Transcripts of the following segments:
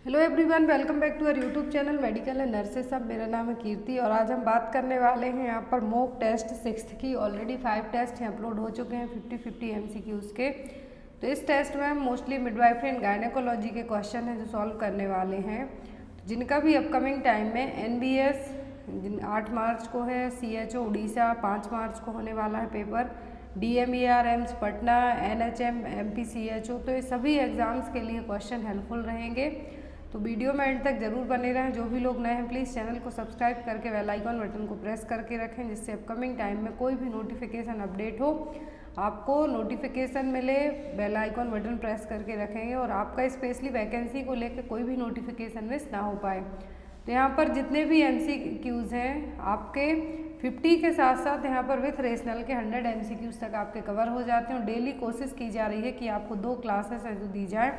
Hello everyone, welcome back to our YouTube channel medical and nurses सब। मेरा नाम है कीर्ति और आज हम बात करने वाले हैं यहाँ पर मॉक टेस्ट 6th की। ऑलरेडी 5 टेस्ट हैं अपलोड हो चुके हैं 50-50 MCQs के। तो इस टेस्ट में हम मोस्टली मिडवाइफरी एंड गायनेकोलॉजी के क्वेश्चन हैं जो सॉल्व करने वाले हैं। जिनका भी अपकमिंग टाइम में NBS 8 मार्च को है, CHO उड़ीसा 5 मार्च को होने वाला है paper, DMER AIIMS Patna, NHM MPCHO। तो ये सभी एग्ज़ाम्स के लिए क्वेश्चन हेल्पफुल रहेंगे। तो वीडियो में एंड तक जरूर बने रहें। जो भी लोग नए हैं प्लीज़ चैनल को सब्सक्राइब करके बेल आइकन बटन को प्रेस करके रखें, जिससे अपकमिंग टाइम में कोई भी नोटिफिकेशन अपडेट हो आपको नोटिफिकेशन मिले। बेल आइकन बटन प्रेस करके रखेंगे और आपका स्पेशली वैकेंसी को लेकर कोई भी नोटिफिकेशन मिस ना हो पाए। तो यहाँ पर जितने भी MCQs हैं आपके 50 के साथ साथ यहाँ पर विथ रेशनल के 100 MCQs तक आपके कवर हो जाते हैं। और डेली कोशिश की जा रही है कि आपको 2 क्लासेस है जो दी जाए।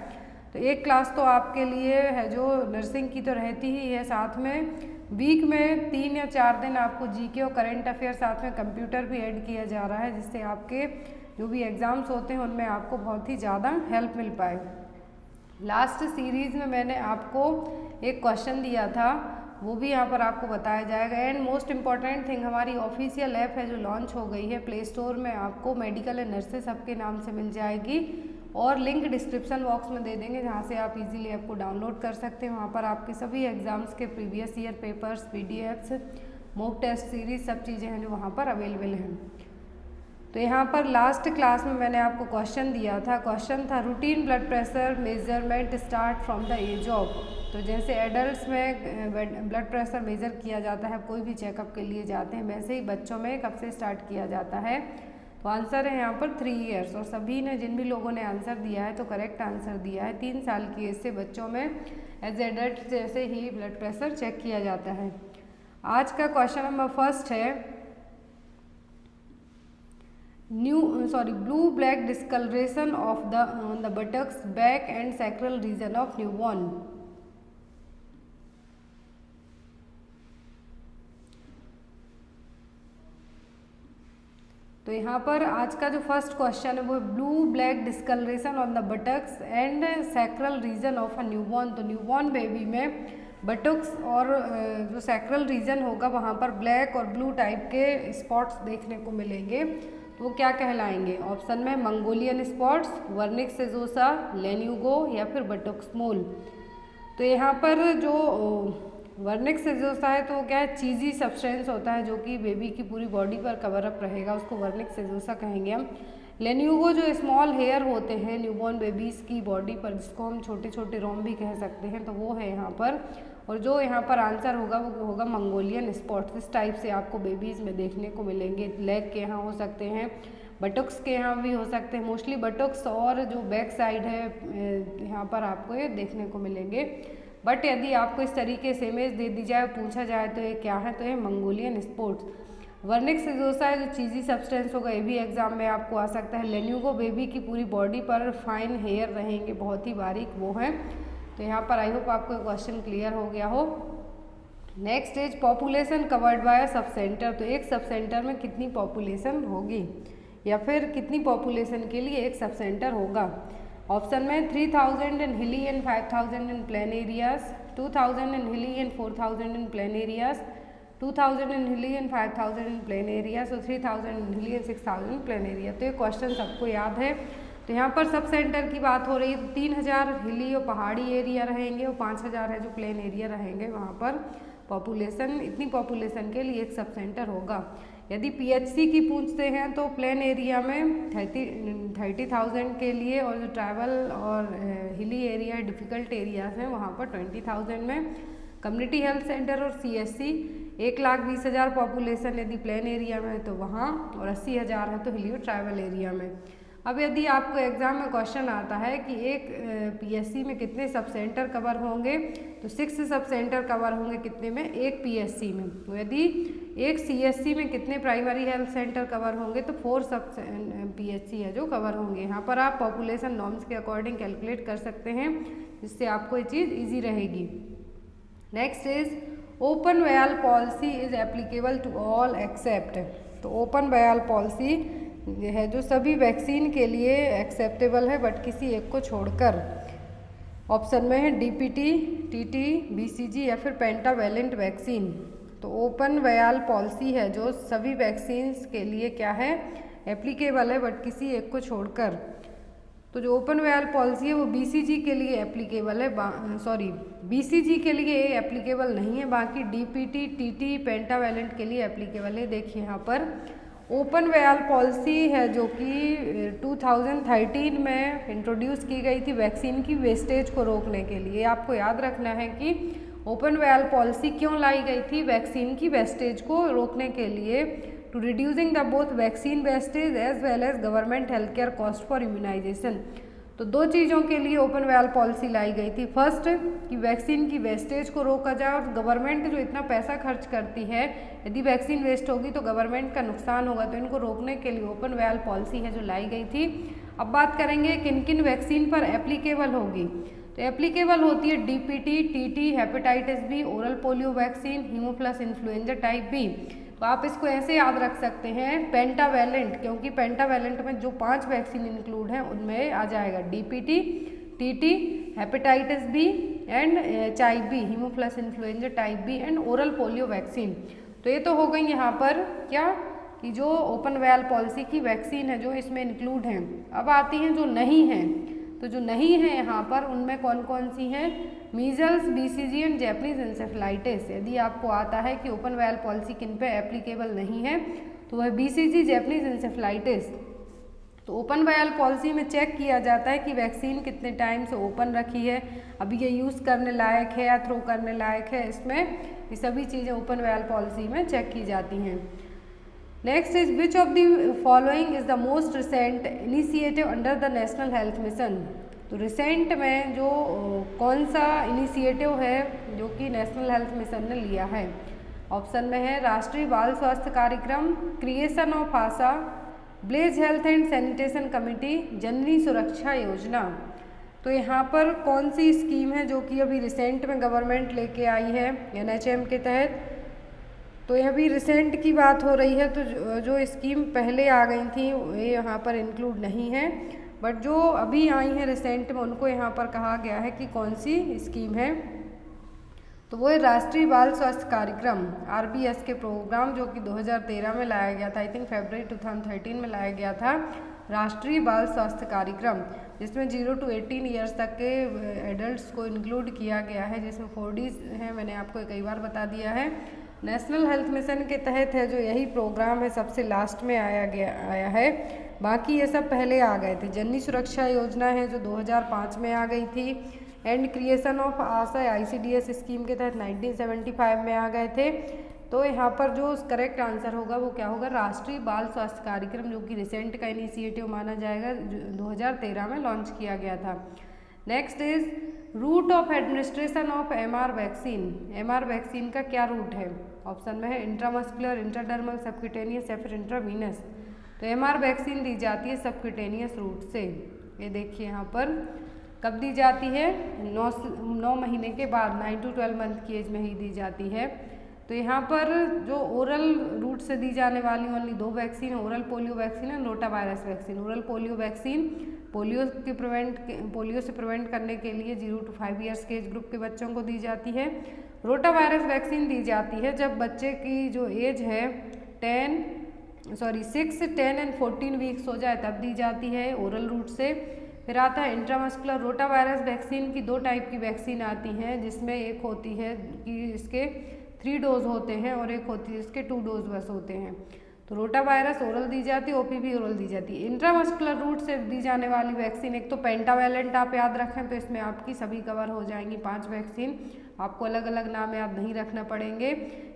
तो एक क्लास तो आपके लिए है जो नर्सिंग की तो रहती ही है, साथ में वीक में 3 या 4 दिन आपको GK और करंट अफेयर साथ में कंप्यूटर भी ऐड किया जा रहा है, जिससे आपके जो भी एग्ज़ाम्स होते हैं उनमें आपको बहुत ही ज़्यादा हेल्प मिल पाए। लास्ट सीरीज़ में मैंने आपको एक क्वेश्चन दिया था, वो भी यहाँ पर आपको बताया जाएगा। एंड मोस्ट इम्पॉर्टेंट थिंग, हमारी ऑफिशियल ऐप है जो लॉन्च हो गई है प्ले स्टोर में, आपको मेडिकल एंड नर्सेस सब के नाम से मिल जाएगी और लिंक डिस्क्रिप्शन बॉक्स में दे देंगे, जहाँ से आप इजीली ऐप को डाउनलोड कर सकते हैं। वहाँ पर आपके सभी एग्जाम्स के previous year papers, PDFs, mock test series सब चीज़ें हैं जो वहाँ पर अवेलेबल हैं। तो यहाँ पर लास्ट क्लास में मैंने आपको क्वेश्चन दिया था, क्वेश्चन था routine blood pressure measurement start from the age of. तो जैसे एडल्ट्स में ब्लड प्रेशर मेजर किया जाता है, कोई भी चेकअप के लिए जाते हैं, वैसे ही बच्चों में कब से स्टार्ट किया जाता है। तो आंसर है यहाँ पर 3 ईयर्स। और सभी ने, जिन भी लोगों ने आंसर दिया है तो करेक्ट आंसर दिया है। 3 साल की एज से बच्चों में एज एडल्ट जैसे ही ब्लड प्रेशर चेक किया जाता है। आज का क्वेश्चन नंबर फर्स्ट है blue black discolouration of the buttocks back and sacral region of newborn. तो यहाँ पर आज का जो फर्स्ट क्वेश्चन है वो blue black discolouration on the buttocks and sacral region of a newborn. तो न्यूबॉर्न बेबी में बटक्स और जो सैक्रल रीजन होगा वहाँ पर ब्लैक और ब्लू टाइप के स्पॉट्स देखने को मिलेंगे। तो वो क्या कहलाएंगे? ऑप्शन में मंगोलियन स्पॉट्स, वर्निक सेजोसा, लेन्यूगो या फिर बटक्स मोल। तो यहाँ पर जो वर्निक सेजोसा है तो क्या है, चीज़ी सब्सटेंस होता है जो कि बेबी की पूरी बॉडी पर कवर अप रहेगा, उसको वर्निक सेजोसा कहेंगे हम। लेन्यूगो जो स्मॉल हेयर होते हैं न्यूबॉर्न बेबीज़ की बॉडी पर, जिसको हम छोटे छोटे रोम भी कह सकते हैं, तो वो है यहाँ पर। और जो यहाँ पर आंसर होगा वो होगा मंगोलियन स्पॉट्स। इस टाइप से आपको बेबीज़ में देखने को मिलेंगे। लेग के यहाँ हो सकते हैं, बटक्स के यहाँ भी हो सकते हैं। मोस्टली बटक्स और जो बैक साइड है यहाँ पर आपको ये देखने को मिलेंगे। बट यदि आपको इस तरीके से इमेज दे दी जाए, पूछा जाए तो ये क्या है, तो ये मंगोलियन स्पॉट्स। वर्निक सेजोसा है जो चीज़ी सब्सटेंस होगा, ये भी एग्जाम में आपको आ सकता है। लेन्यूगो बेबी की पूरी बॉडी पर फाइन हेयर रहेंगे, बहुत ही बारीक वो हैं। तो यहाँ पर आई होप आपको क्वेश्चन क्लियर हो गया हो। Next is population covered by sub centre. तो एक सब सेंटर में कितनी पॉपुलेशन होगी या फिर कितनी पॉपुलेशन के लिए एक सब सेंटर होगा? ऑप्शन में 3000 in hilly and 5000 in plain areas, 2000 in hilly and 4000 in plain areas, 2000 in hilly and 5000 in plain areas और 3000 in hilly and 6000 in plain area. तो ये क्वेश्चन सबको याद है। तो यहाँ पर सब सेंटर की बात हो रही है, तो 3000 हिली और पहाड़ी एरिया रहेंगे और 5000 है जो प्लेन एरिया रहेंगे। वहाँ पर पॉपुलेशन, इतनी पॉपुलेशन के लिए एक सब सेंटर होगा। यदि PHC की पूछते हैं तो प्लेन एरिया में 30,000 के लिए, और जो ट्राइबल और हिली एरिया डिफ़िकल्ट एरियाज हैं वहाँ पर 20,000 में। कम्युनिटी हेल्थ सेंटर और CHC 1,20,000 पॉपुलेशन यदि प्लेन एरिया में है तो वहाँ, और 80,000 है तो हिली और ट्राइबल एरिया में। अब यदि आपको एग्जाम में क्वेश्चन आता है कि एक PSC में कितने सब सेंटर कवर होंगे, तो 6 सब सेंटर कवर होंगे कितने में? एक PSC में। तो यदि एक CHC में कितने प्राइमरी हेल्थ सेंटर कवर होंगे, तो 4 सब PHC है जो कवर होंगे। यहाँ पर आप पॉपुलेशन नॉर्म्स के अकॉर्डिंग कैलकुलेट कर सकते हैं, जिससे आपको ये चीज़ ईजी रहेगी। Next is open vial policy is applicable to all except. तो ओपन वायल पॉलिसी है जो सभी वैक्सीन के लिए एक्सेप्टेबल है, बट किसी एक को छोड़कर। ऑप्शन में है डीपीटी, टीटी, बीसीजी या फिर पेंटावेलेंट वैक्सीन। तो ओपन वैल पॉलिसी है जो सभी वैक्सीन्स के लिए क्या है, एप्लीकेबल है, बट किसी एक को छोड़कर। तो जो ओपन वैल पॉलिसी है वो बीसीजी के लिए एप्लीकेबल है, बीसीजी के लिए एप्लीकेबल नहीं है, बाकी डीपीटी, टीटी, पेंटावेलेंट के लिए एप्लीकेबल है। देखिए यहाँ पर ओपन वैल पॉलिसी है जो कि 2013 में इंट्रोड्यूस की गई थी वैक्सीन की वेस्टेज को रोकने के लिए। आपको याद रखना है कि ओपन वैल पॉलिसी क्यों लाई गई थी, वैक्सीन की वेस्टेज को रोकने के लिए, to reducing the both vaccine wastage as well as government health care cost for immunisation. तो दो चीज़ों के लिए ओपन वैल पॉलिसी लाई गई थी। फर्स्ट कि वैक्सीन की वेस्टेज को रोका जाए, और गवर्नमेंट जो इतना पैसा खर्च करती है, यदि वैक्सीन वेस्ट होगी तो गवर्नमेंट का नुकसान होगा, तो इनको रोकने के लिए ओपन वैल पॉलिसी है जो लाई गई थी। अब बात करेंगे किन किन वैक्सीन पर एप्लीकेबल होगी। तो एप्लीकेबल होती है DPT, TT, hepatitis B, oral polio vaccine, Haemophilus influenza type B. तो आप इसको ऐसे याद रख सकते हैं पेंटावेलेंट, क्योंकि पेंटावेलेंट में जो 5 वैक्सीन इंक्लूड हैं उनमें आ जाएगा DPT, TT, hepatitis B and type B, Haemophilus influenza type B and oral polio vaccine. तो ये तो हो गई यहाँ पर क्या कि जो ओपन वैल पॉलिसी की वैक्सीन है जो इसमें इंक्लूड हैं। अब आती हैं जो नहीं हैं। तो जो नहीं है यहाँ पर उनमें कौन कौन सी हैं, measles, BCG and Japanese encephalitis. यदि आपको आता है कि ओपन वैल पॉलिसी किन पे एप्लीकेबल नहीं है तो वह बीसीजी, जैपनीज इंसेफेलाइटिस। तो ओपन वैल पॉलिसी में चेक किया जाता है कि वैक्सीन कितने टाइम से ओपन रखी है, अभी ये यूज़ करने लायक है या थ्रो करने लायक है, इसमें ये सभी चीज़ें ओपन वैल पॉलिसी में चेक की जाती हैं। Next is which of the following is the most recent initiative under the national health mission. तो रिसेंट में जो कौन सा इनिशिएटिव है जो कि नेशनल हेल्थ मिशन ने लिया है। ऑप्शन में है राष्ट्रीय Bal Swasthya Karyakram, creation of ASHA, village health and sanitation committee, Janani Suraksha Yojana. तो यहाँ पर कौन सी स्कीम है जो कि अभी रिसेंट में गवर्नमेंट लेके आई है एनएचएम के तहत। तो यह भी रिसेंट की बात हो रही है, तो जो स्कीम पहले आ गई थी ये यहाँ पर इंक्लूड नहीं है, बट जो अभी आई हैं रिसेंट में उनको यहाँ पर कहा गया है कि कौन सी स्कीम है। तो वो है राष्ट्रीय बाल स्वास्थ्य कार्यक्रम, आरबीएस के प्रोग्राम जो कि 2013 में लाया गया था, आई थिंक फरवरी 2013 में लाया गया था राष्ट्रीय बाल स्वास्थ्य कार्यक्रम, जिसमें 0 to 18 ईयर्स तक के एडल्ट्स को इंक्लूड किया गया है, जिसमें 4Ds हैं, मैंने आपको कई बार बता दिया है। नेशनल हेल्थ मिशन के तहत है जो यही प्रोग्राम है, सबसे लास्ट में आया है, बाकी ये सब पहले आ गए थे। जननी सुरक्षा योजना है जो 2005 में आ गई थी, and creation of Asha ICDS scheme के तहत 1975 में आ गए थे। तो यहाँ पर जो करेक्ट आंसर होगा वो क्या होगा, राष्ट्रीय बाल स्वास्थ्य कार्यक्रम, जो कि रिसेंट का इनिशिएटिव माना जाएगा, 2013 में लॉन्च किया गया था। Next is route of administration of MR vaccine. MR vaccine का क्या रूट है। ऑप्शन में है इंट्रामस्कुलर, इंट्राडर्मल, सबक्यूटेनियस या फिर इंट्रावीनस। तो MR वैक्सीन दी जाती है सबक्यूटेनियस रूट से। ये देखिए यहाँ पर कब दी जाती है, 9 महीने के बाद, 9 to 12 मंथ की एज में ही दी जाती है। तो यहाँ पर जो ओरल रूट से दी जाने वाली only 2 vaccine, oral polio vaccine है, rotavirus vaccine. Oral polio vaccine polio से प्रिवेंट करने के लिए 0 to 5 ईयर्स के एज ग्रुप के बच्चों को दी जाती है। रोटा वायरस वैक्सीन दी जाती है जब बच्चे की जो एज है 6, 10 एंड 14 वीक्स हो जाए तब दी जाती है ओरल रूट से। फिर आता है इंट्रामस्कुलर। रोटा वायरस वैक्सीन की 2 टाइप की वैक्सीन आती हैं, जिसमें एक होती है कि इसके 3 डोज होते हैं और एक होती है इसके 2 डोज बस होते हैं। तो रोटा वायरस ओरल दी जाती है, OPV ओरल दी जाती है। इंट्रामस्कुलर रूट से दी जाने वाली वैक्सीन एक तो पेंटावेलेंट आप याद रखें, तो इसमें आपकी सभी कवर हो जाएंगी 5 वैक्सीन। आपको अलग अलग नाम याद नहीं रखना पड़ेंगे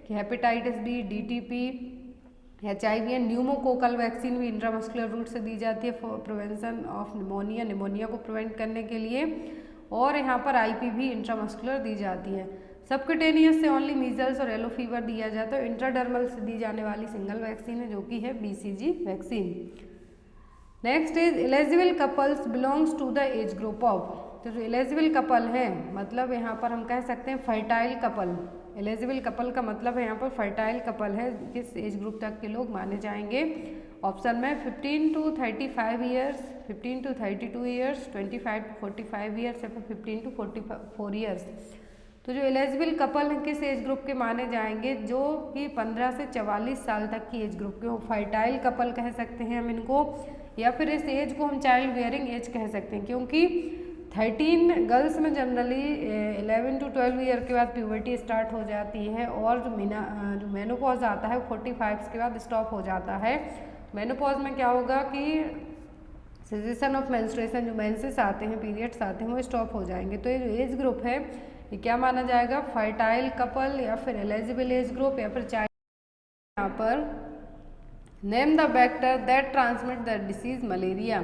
कि hepatitis B, DTP, HIV and pneumococcal vaccine भी इंट्रामस्कुलर रूट से दी जाती है फॉर प्रिवेंशन ऑफ निमोनिया को प्रिवेंट करने के लिए। और यहाँ पर IPV इंट्रामस्कुलर दी जाती है। सबक्यूटेनियस से ओनली मीजल्स और येलो फीवर दिया जाता है। इंट्राडर्मल से दी जाने वाली सिंगल वैक्सीन है जो कि है BCG vaccine. Next is eligible couples belongs to the age group of. तो जो एलिजिबल कपल है, मतलब यहाँ पर हम कह सकते हैं फर्टाइल कपल। एलिजिबल कपल का मतलब है यहाँ पर फर्टाइल कपल है, किस एज ग्रुप तक के लोग माने जाएंगे। ऑप्शन में 15 to 35 years, 15 to 32 years, 25 to 45 years या फिर 15 to 44 ईयर्स। तो जो एलिजिबल कपल किस एज ग्रुप के माने जाएंगे, जो कि 15 से 44 साल तक की एज ग्रुप के हो। फर्टाइल कपल कह सकते हैं हम इनको, या फिर इस एज को हम चाइल्ड बियरिंग एज कह सकते हैं, क्योंकि 13 गर्ल्स में जनरली 11 to 12 ईयर के बाद प्यूबर्टी स्टार्ट हो जाती है, और जो मेनोपॉज आता है वो 45 के बाद स्टॉप हो जाता है। मेनोपॉज में क्या होगा कि सेसेशन ऑफ मेंस्ट्रुएशन, जो मेंसेस आते हैं, पीरियड्स आते हैं, वो स्टॉप हो जाएंगे। तो ये जो एज ग्रुप है ये क्या माना जाएगा, फर्टाइल कपल या फिर एलिजिबल एज ग्रुप या फिर चाइल्ड। यहाँ पर name the vector that transmit the disease malaria.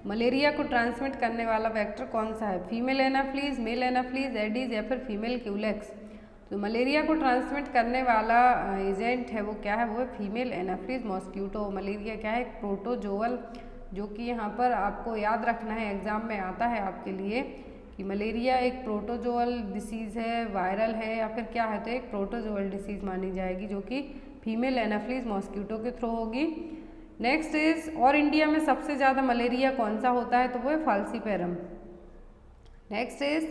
Malaria को ट्रांसमिट करने वाला वेक्टर कौन सा है, female Anopheles, male Anopheles, Aedes या फिर फीमेल क्यूलेक्स। तो मलेरिया को ट्रांसमिट करने वाला एजेंट है वो क्या है, वो है फीमेल एनाफ्लीज मॉस्क्यूटो। मलेरिया क्या है, एक प्रोटोजोअल, जो कि यहाँ पर आपको याद रखना है, एग्जाम में आता है आपके लिए कि मलेरिया एक प्रोटोजोअल डिसीज़ है, वायरल है या फिर क्या है, तो एक प्रोटोजोअल डिसीज़ मानी जाएगी, जो कि फीमेल एनाफ्लीज मॉस्क्यूटो के थ्रू होगी। नेक्स्ट इज, और इंडिया में सबसे ज़्यादा मलेरिया कौन सा होता है, तो वो है falciparum. Next is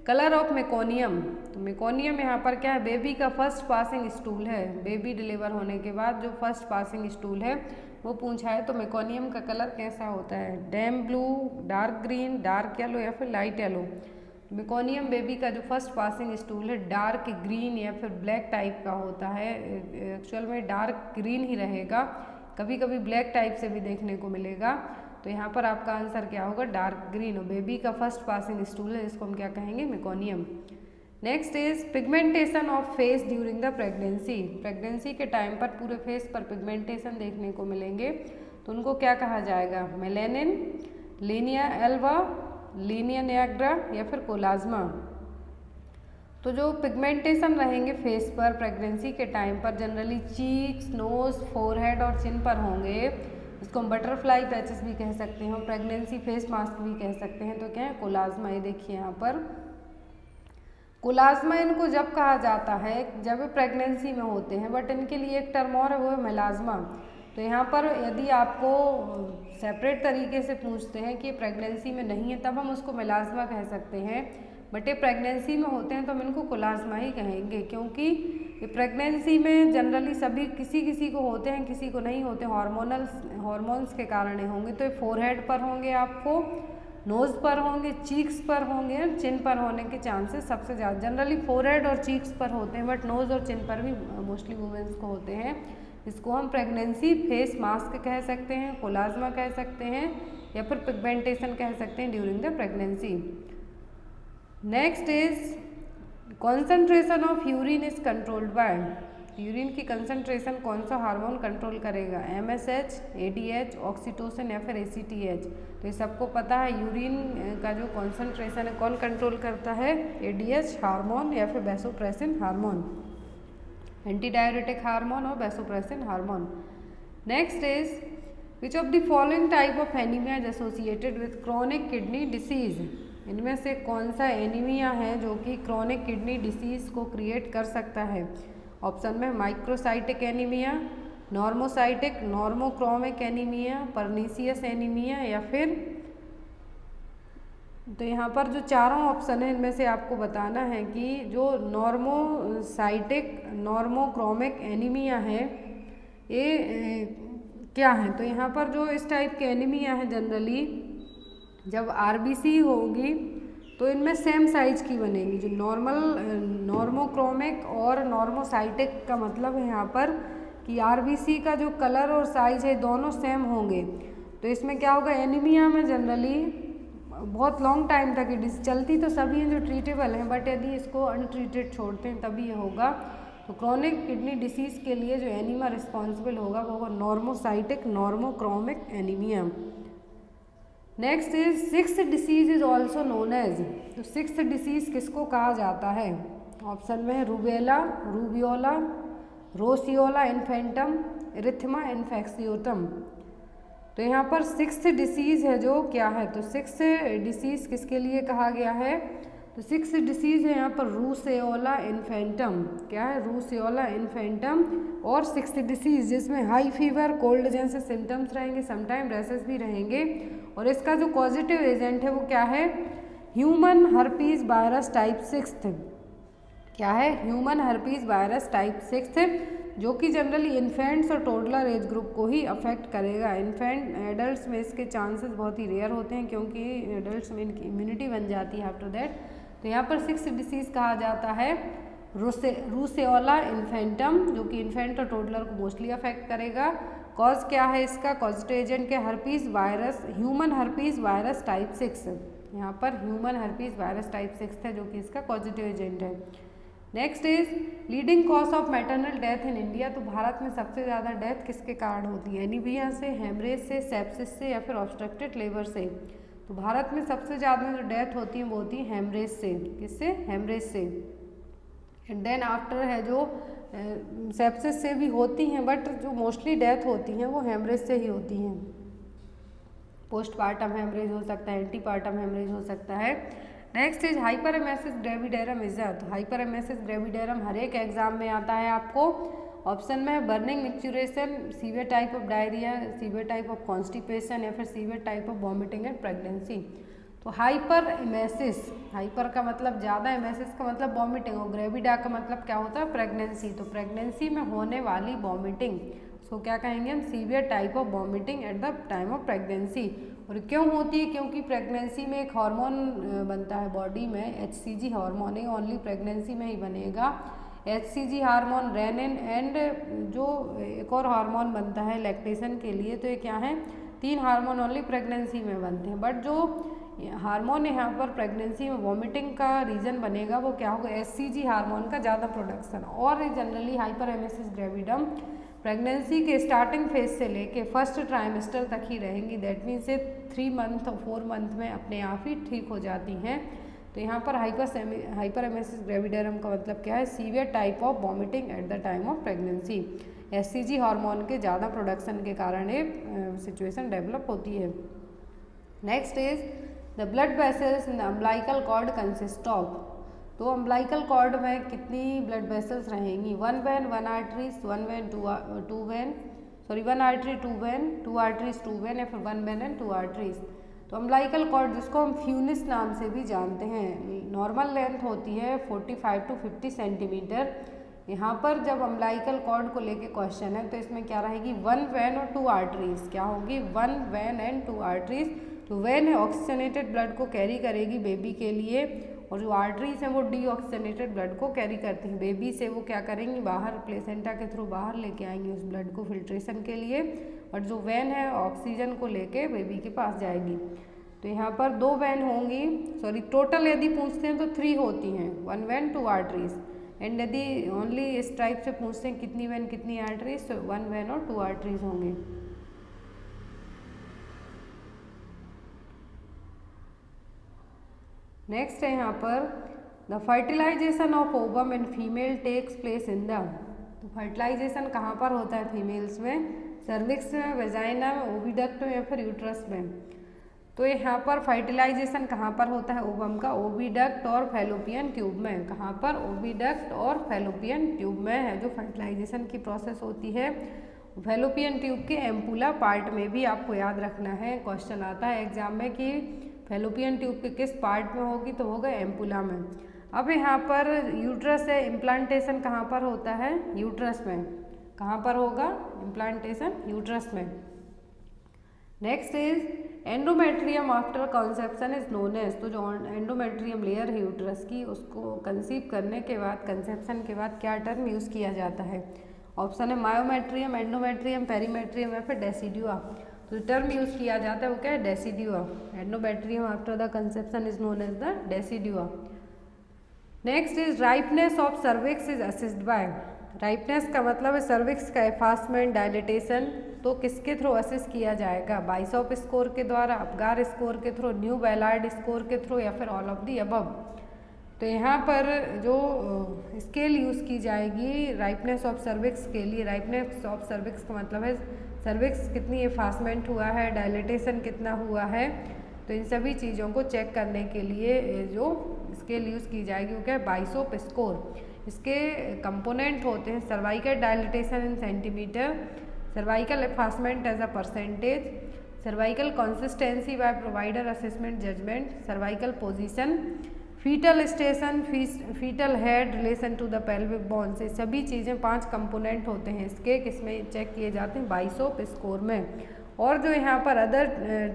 colour of meconium. तो मेकोनियम यहाँ पर क्या है, बेबी का फर्स्ट पासिंग स्टूल है, बेबी डिलीवर होने के बाद जो फर्स्ट पासिंग स्टूल है वो पूछा है। तो मेकोनियम का कलर कैसा होता है, dam blue, dark green, dark yellow या फिर लाइट येलो। मेकोनियम बेबी का जो फर्स्ट पासिंग स्टूल है डार्क ग्रीन या फिर ब्लैक टाइप का होता है, एक्चुअल में डार्क ग्रीन ही रहेगा, कभी कभी ब्लैक टाइप से भी देखने को मिलेगा। तो यहाँ पर आपका आंसर क्या होगा, डार्क ग्रीन। और बेबी का फर्स्ट पासिंग स्टूल है, इसको हम क्या कहेंगे, meconium. Next is pigmentation of face during the pregnancy. Pregnancy के टाइम पर पूरे फेस पर पिगमेंटेशन देखने को मिलेंगे, तो उनको क्या कहा जाएगा, melanin, linea alba, linea nigra या फिर कोलाज्मा। तो जो पिगमेंटेशन रहेंगे फेस पर प्रेगनेंसी के टाइम पर जनरली चीक्स, नोज, फोरहेड और चिन पर होंगे। इसको हम बटरफ्लाई पैचेस भी कह सकते हैं, प्रेगनेंसी फेस मास्क भी कह सकते हैं। तो क्या है, कोलाज्मा। ये देखिए यहाँ पर कोलाज्मा इनको जब कहा जाता है जब प्रेगनेंसी में होते हैं, बट इनके लिए एक टर्म और है, वो है मेलाज्मा। तो यहाँ पर यदि आपको सेपरेट तरीके से पूछते हैं कि प्रेगनेंसी में नहीं है, तब हम उसको मेलाज्मा कह सकते हैं, बट ये प्रेगनेंसी में होते हैं तो हम इनको कोलाज्मा ही कहेंगे, क्योंकि ये प्रेगनेंसी में जनरली सभी किसी को होते हैं, किसी को नहीं होते, हॉर्मोन्स के कारण होंगे। तो ये फोरहेड पर होंगे, आपको नोज़ पर होंगे, चीक्स पर होंगे, चिन पर होने के चांसेस सबसे ज़्यादा। जनरली फोरहेड और चीक्स पर होते हैं, बट नोज़ और चिन पर भी मोस्टली वुमेन्स को होते हैं। इसको हम प्रेगनेंसी फेस मास्क कह सकते हैं, कोलाज्मा कह सकते हैं या फिर पिगमेंटेशन कह सकते हैं during the pregnancy. Next is concentration of urine is controlled by. Urine की कंसंट्रेशन कौन सा हार्मोन कंट्रोल करेगा, MSH, ADH, ऑक्सीटोसिन या फिर ACTH। तो ये सबको पता है, यूरिन का जो कॉन्सेंट्रेशन है कौन कंट्रोल करता है, ADH हार्मोन या फिर vasopressin hormone, anti diuretic hormone और vasopressin hormone. Next is which of the following type of anaemia is associated with chronic kidney disease. इनमें से कौन सा एनीमिया है जो कि क्रोनिक किडनी डिसीज को क्रिएट कर सकता है। ऑप्शन में microcytic anaemia, normocytic, normochromic anaemia, pernicious anaemia या फिर। तो यहाँ पर जो चारों ऑप्शन है इनमें से आपको बताना है कि जो नॉर्मोसाइटिक, नॉर्मोक्रोमिक एनीमिया है ये क्या है। तो यहाँ पर जो इस टाइप के एनीमिया है जनरली जब RBC होगी तो इनमें सेम साइज की बनेगी। जो नॉर्मोक्रोमिक और नॉर्मोसाइटिक का मतलब है यहाँ पर कि RBC का जो कलर और साइज है दोनों सेम होंगे। तो इसमें क्या होगा, एनीमिया में जनरली बहुत लॉन्ग टाइम तक ये चलती तो सभी हैं जो ट्रीटेबल हैं, बट यदि इसको अनट्रीटेड छोड़ते हैं तभी ये होगा। तो क्रोनिक किडनी डिसीज़ के लिए जो एनीमिया रिस्पॉन्सिबल होगा वो होगा normocytic, normochromic anaemia. Next is sixth disease is also known as. तो सिक्स्थ डिसीज किसको कहा जाता है। ऑप्शन में है rubella, rubeola, roseola infantum, erythema infectiosum. तो यहाँ पर सिक्स्थ डिसीज है जो क्या है, तो सिक्स्थ डिसीज किसके लिए कहा गया है, तो 6 डिसीज़ है यहाँ पर रूसेओला इन्फेंटम, क्या है रूसेओला इन्फेंटम, और 6 डिसीज़ जिसमें हाई फीवर, कोल्ड जैसे सिम्टम्स रहेंगे, समटाइम रेसेस भी रहेंगे। और इसका जो पॉजिटिव एजेंट है वो क्या है, ह्यूमन हर्पीज वायरस टाइप 6, क्या है ह्यूमन हर्पीज वायरस टाइप 6, जो कि जनरली इन्फेंट्स और टोडलर एज ग्रुप को ही अफेक्ट करेगा। इन्फेंट एडल्ट्स में इसके चांसेस बहुत ही रेयर होते हैं क्योंकि एडल्ट्स में इनकी इम्यूनिटी बन जाती है आफ्टर दैट। तो यहाँ पर 6 डिसीज़ कहा जाता है रूसेओला इन्फेंटम, जो कि इन्फेंट और टोडलर को मोस्टली अफेक्ट करेगा। कॉज क्या है इसका, पॉजिटिव एजेंट के herpes virus, human herpes virus type 6, यहाँ पर ह्यूमन हर्पीज वायरस टाइप 6 है जो कि इसका पॉजिटिव एजेंट है। Next is leading cause of maternal death in India. तो भारत में सबसे ज़्यादा डेथ किसके कारण होती है, एनीमिया से, हेमरेज से, सेप्सिस से या फिर ऑब्स्ट्रक्टेड लेबर से। तो भारत में सबसे ज़्यादा जो डेथ होती है वो होती है हेमरेज से, किससे, हेमरेज से। एंड देन आफ्टर है जो सेप्सिस से भी होती हैं, बट जो मोस्टली डेथ होती हैं वो हेमरेज से ही होती हैं। पोस्टपार्टम हेमरेज हो सकता है, एंटीपार्टम हेमरेज हो सकता है। Next is hyperemesis gravidarum is a. तो हाइपरेमेसिस ग्रेविडेरम हर एक एग्जाम में आता है आपको। ऑप्शन में burning micturition, severe type of diarrhoea, severe type of constipation या फिर severe type of vomiting and pregnancy. तो हाइपर एमेसिस, हाइपर का मतलब ज़्यादा, एमेसिस का मतलब वॉमिटिंग, और ग्रेविडा का मतलब क्या होता है, प्रेगनेंसी। तो प्रेगनेंसी में होने वाली वॉमिटिंग, उसको क्या कहेंगे हम, severe type of vomiting at the time of pregnancy. और क्यों होती है, क्योंकि प्रेगनेंसी में एक हार्मोन बनता है बॉडी में, HCG हार्मोन है, ओनली प्रेगनेंसी में ही बनेगा। HCG हार्मोन, रेनिन एंड जो एक और हार्मोन बनता है लैक्टेशन के लिए। तो ये क्या है, 3 हार्मोन ओनली प्रेगनेंसी में बनते हैं। बट जो हार्मोन यहाँ पर प्रेगनेंसी में वॉमिटिंग का रीज़न बनेगा वो क्या होगा, HCG हार्मोन का ज़्यादा प्रोडक्शन। और जनरली हाइपरेमेसिस ग्रेविडम प्रेगनेंसी के स्टार्टिंग फेज से लेके फर्स्ट ट्राइमेस्टर तक ही रहेंगी। दैट मीन्स से 3 मंथ और 4 मंथ में अपने आप ही ठीक हो जाती हैं। तो यहाँ पर हाइपरेमेसिस ग्रेविडेरम का मतलब क्या है, severe type of vomiting at the time of pregnancy. HCG hormone के ज़्यादा प्रोडक्शन के कारण ये सिचुएशन डेवलप होती है। Next is the blood vessels in the umbilical cord consist of. तो अम्बिलिकल कॉर्ड में कितनी ब्लड वेसल्स रहेंगी, 1 vein 1 arteries, 1 vein 2 vein, sorry 1 artery 2 vein, 2 arteries 2 vein या फिर 1 वेन एंड 2 आर्टरीज। तो अम्बिलिकल कॉर्ड जिसको हम फ्यूनिस नाम से भी जानते हैं, नॉर्मल लेंथ होती है 45 to 50 सेंटीमीटर। यहाँ पर जब अम्बिलिकल कॉर्ड को लेके क्वेश्चन है तो इसमें क्या रहेगी, 1 वेन और 2 आर्टरीज, क्या होगी, 1 वेन एंड 2 आर्टरीज। तो वेन है ऑक्सीजनेटेड ब्लड को कैरी करेगी बेबी के लिए, और जो आर्टरीज हैं वो डीऑक्सीजनेटेड ब्लड को कैरी करती हैं। बेबी से वो क्या करेंगी, बाहर प्लेसेंटा के थ्रू बाहर लेके आएंगी उस ब्लड को फिल्ट्रेशन के लिए, और जो वेन है ऑक्सीजन को लेके बेबी के पास जाएगी। तो यहाँ पर 2 वेन होंगी, सॉरी टोटल यदि पूछते हैं तो 3 होती हैं, 1 वेन 2 आर्टरीज। एंड यदि ओनली इस टाइप से पूछते हैं कितनी वेन कितनी आर्टरीज, तो 1 वेन और 2 आर्टरीज होंगे। नेक्स्ट है यहाँ पर the fertilization of ovum in female takes place in the. तो फर्टिलाइजेशन कहाँ पर होता है फीमेल्स में, सर्विक्स में, वेजाइना में, ओविडक्ट में या फिर यूट्रस में। तो यहाँ पर फर्टिलाइजेशन कहाँ पर होता है ओवम का, ओविडक्ट और फैलोपियन ट्यूब में। कहाँ पर, ओविडक्ट और फैलोपियन ट्यूब में है जो फर्टिलाइजेशन की प्रोसेस होती है। फैलोपियन ट्यूब के एम्पुला पार्ट में भी आपको याद रखना है, क्वेश्चन आता है एग्जाम में कि फैलोपियन ट्यूब के किस पार्ट में होगी, तो होगा एम्पुला में। अब यहाँ पर यूट्रस है, इम्प्लांटेशन कहाँ पर होता है, यूट्रस में। कहाँ पर होगा, इम्प्लांटेशन यूट्रस में। Next is endometrium after conception is known as. तो जो एंडोमेट्रियम लेयर है यूट्रस की, उसको कंसीव करने के बाद, कंसेप्शन के बाद क्या टर्म यूज़ किया जाता है। ऑप्शन है मायोमेट्रियम, एंडोमेट्रियम, पेरीमेट्रियम या फिर डेसिडुआ। तो टर्म यूज़ किया जाता है वो क्या है, decidua. Endometrium after the conception is known as the decidua. Next is ripeness of cervix is assessed by. Ripeness का मतलब है सर्विक्स का एफास्टमेंट, डायलिटेशन, तो किसके थ्रू असिस्ट किया जाएगा, बाइसॉप स्कोर के द्वारा, अपगार स्कोर के थ्रू, न्यू बैलार्ड स्कोर के थ्रू या फिर ऑल ऑफ दी अबव। तो यहाँ पर जो स्केल यूज़ की जाएगी राइपनेस ऑफ सर्विक्स के लिए, राइपनेस ऑफ सर्विक्स का मतलब है सर्विक्स कितनी एफास्टमेंट हुआ है, डायलिटेशन कितना हुआ है। तो इन सभी चीज़ों को चेक करने के लिए जो स्केल यूज़ की जाएगी वो क्या है, बाइसोप स्कोर। इसके कंपोनेंट होते हैं cervical dilatation in centimetre, cervical effacement as a percentage, cervical consistency by provider assessment judgement, cervical position, foetal station, foetal head relation to the pelvic bone. से सभी चीज़ें 5 कंपोनेंट होते हैं इसके, किसमें चेक किए जाते हैं, बाइसोप स्कोर में। और जो यहाँ पर अदर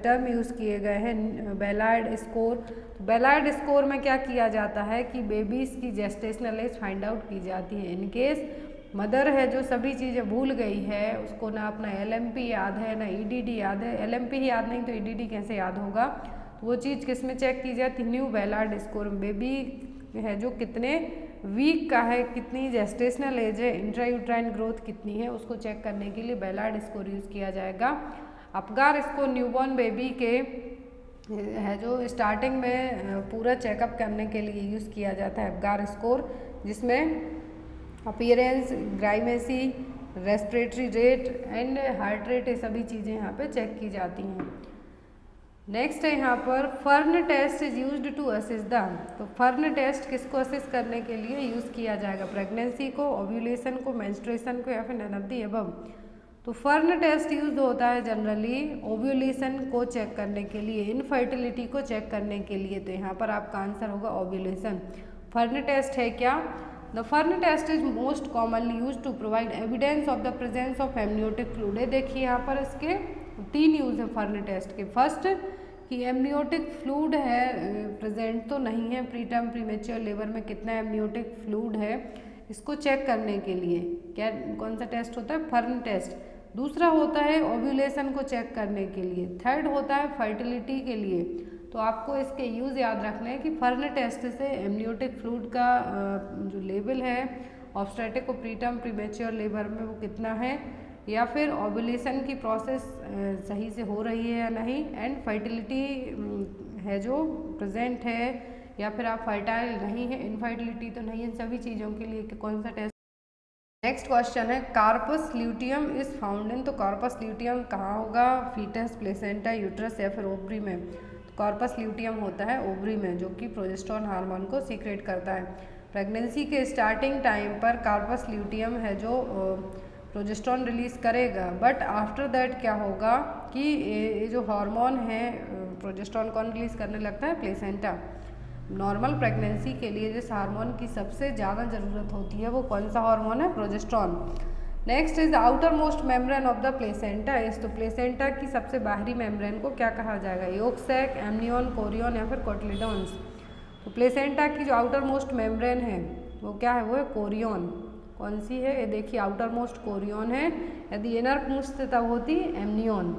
टर्म यूज़ किए गए हैं बेलार्ड स्कोर, तो बेलार्ड स्कोर में क्या किया जाता है कि बेबीज़ की जेस्टेशनल एज फाइंड आउट की जाती है। इन केस मदर है जो सभी चीज़ें भूल गई है, उसको ना अपना LMP याद है ना EDD याद है, LMP ही याद नहीं तो EDD कैसे याद होगा, तो वो चीज़ किस में चेक की जाती है, न्यू बेलार्ड स्कोर। बेबी है जो कितने वीक का है, कितनी जेस्टेशनल एज है, इंट्रायूट्राइन ग्रोथ कितनी है, उसको चेक करने के लिए बेलार्ड स्कोर यूज़ किया जाएगा। अपगार स्कोर न्यूबॉर्न बेबी के है जो स्टार्टिंग में पूरा चेकअप करने के लिए यूज़ किया जाता है अपगार स्कोर, जिसमें appearance, grimace, respiratory rate and heart rate, ये सभी चीज़ें यहाँ पे चेक की जाती हैं। नेक्स्ट है यहाँ पर fern test is used to assess the, तो फर्न टेस्ट किसको असेस करने के लिए यूज़ किया जाएगा, प्रेगनेंसी को, ओव्यूलेशन को, मेंस्ट्रुएशन को, या फिर नन ऑफ द अबव। तो फर्न टेस्ट यूज होता है जनरली ओव्यूलेशन को चेक करने के लिए, इनफर्टिलिटी को चेक करने के लिए, तो यहाँ पर आपका आंसर होगा ओव्यूलेशन। फर्न टेस्ट है क्या, the fern test is most commonly use to provide evidence of the presence of amniotic fluid. देखिए यहाँ पर इसके 3 यूज है फर्न टेस्ट के। फर्स्ट कि एमनियोटिक फ्लूइड है प्रेजेंट तो नहीं है, प्री टर्म प्रीमेच्योर लेबर में कितना एमनियोटिक फ्लूइड है, इसको चेक करने के लिए क्या कौन सा टेस्ट होता है, फर्न टेस्ट। दूसरा होता है ओव्यूलेशन को चेक करने के लिए। थर्ड होता है फर्टिलिटी के लिए। तो आपको इसके यूज़ याद रखना है कि फर्न टेस्ट से एमनियोटिक फ्लूइड का जो लेवल है ऑब्स्टेट्रिक और प्रीटर्म प्रीमेच्योर लेबर में वो कितना है, या फिर ओव्यूलेशन की प्रोसेस सही से हो रही है या नहीं, एंड फर्टिलिटी है जो प्रेजेंट है या फिर आप फर्टाइल नहीं है, इनफर्टिलिटी तो नहीं है, इन सभी चीज़ों के लिए कौन सा टेस्ट। नेक्स्ट क्वेश्चन है corpus luteum is found in, तो कार्पस ल्यूटियम कहाँ होगा, फीटस, प्लेसेंटा, यूट्रस या फिर ओवरी में। तो कार्पस ल्यूटियम होता है ओवरी में, जो कि प्रोजेस्टेरोन हार्मोन को सीक्रेट करता है। प्रेगनेंसी के स्टार्टिंग टाइम पर कार्पस ल्यूटियम है जो प्रोजेस्टेरोन रिलीज करेगा, बट आफ्टर दैट क्या होगा कि ये जो हार्मोन है प्रोजेस्टेरोन कौन रिलीज करने लगता है, प्लेसेंटा। नॉर्मल प्रेगनेंसी के लिए जिस हार्मोन की सबसे ज़्यादा ज़रूरत होती है वो कौन सा हार्मोन है, progesterone. Next is the outer most membrane of the placenta is, तो प्लेसेंटा की सबसे बाहरी मेम्ब्रेन को क्या कहा जाएगा, योक सैक, एमनियन, कोरियन या फिर कोटिलिडॉन्स। तो प्लेसेंटा की जो आउटर मोस्ट मेम्ब्रेन है वो क्या है, वो है कोरियन। कौन सी है, ये देखिए आउटर मोस्ट कोरियन है। यदि इनर पूछते तब होती amnion.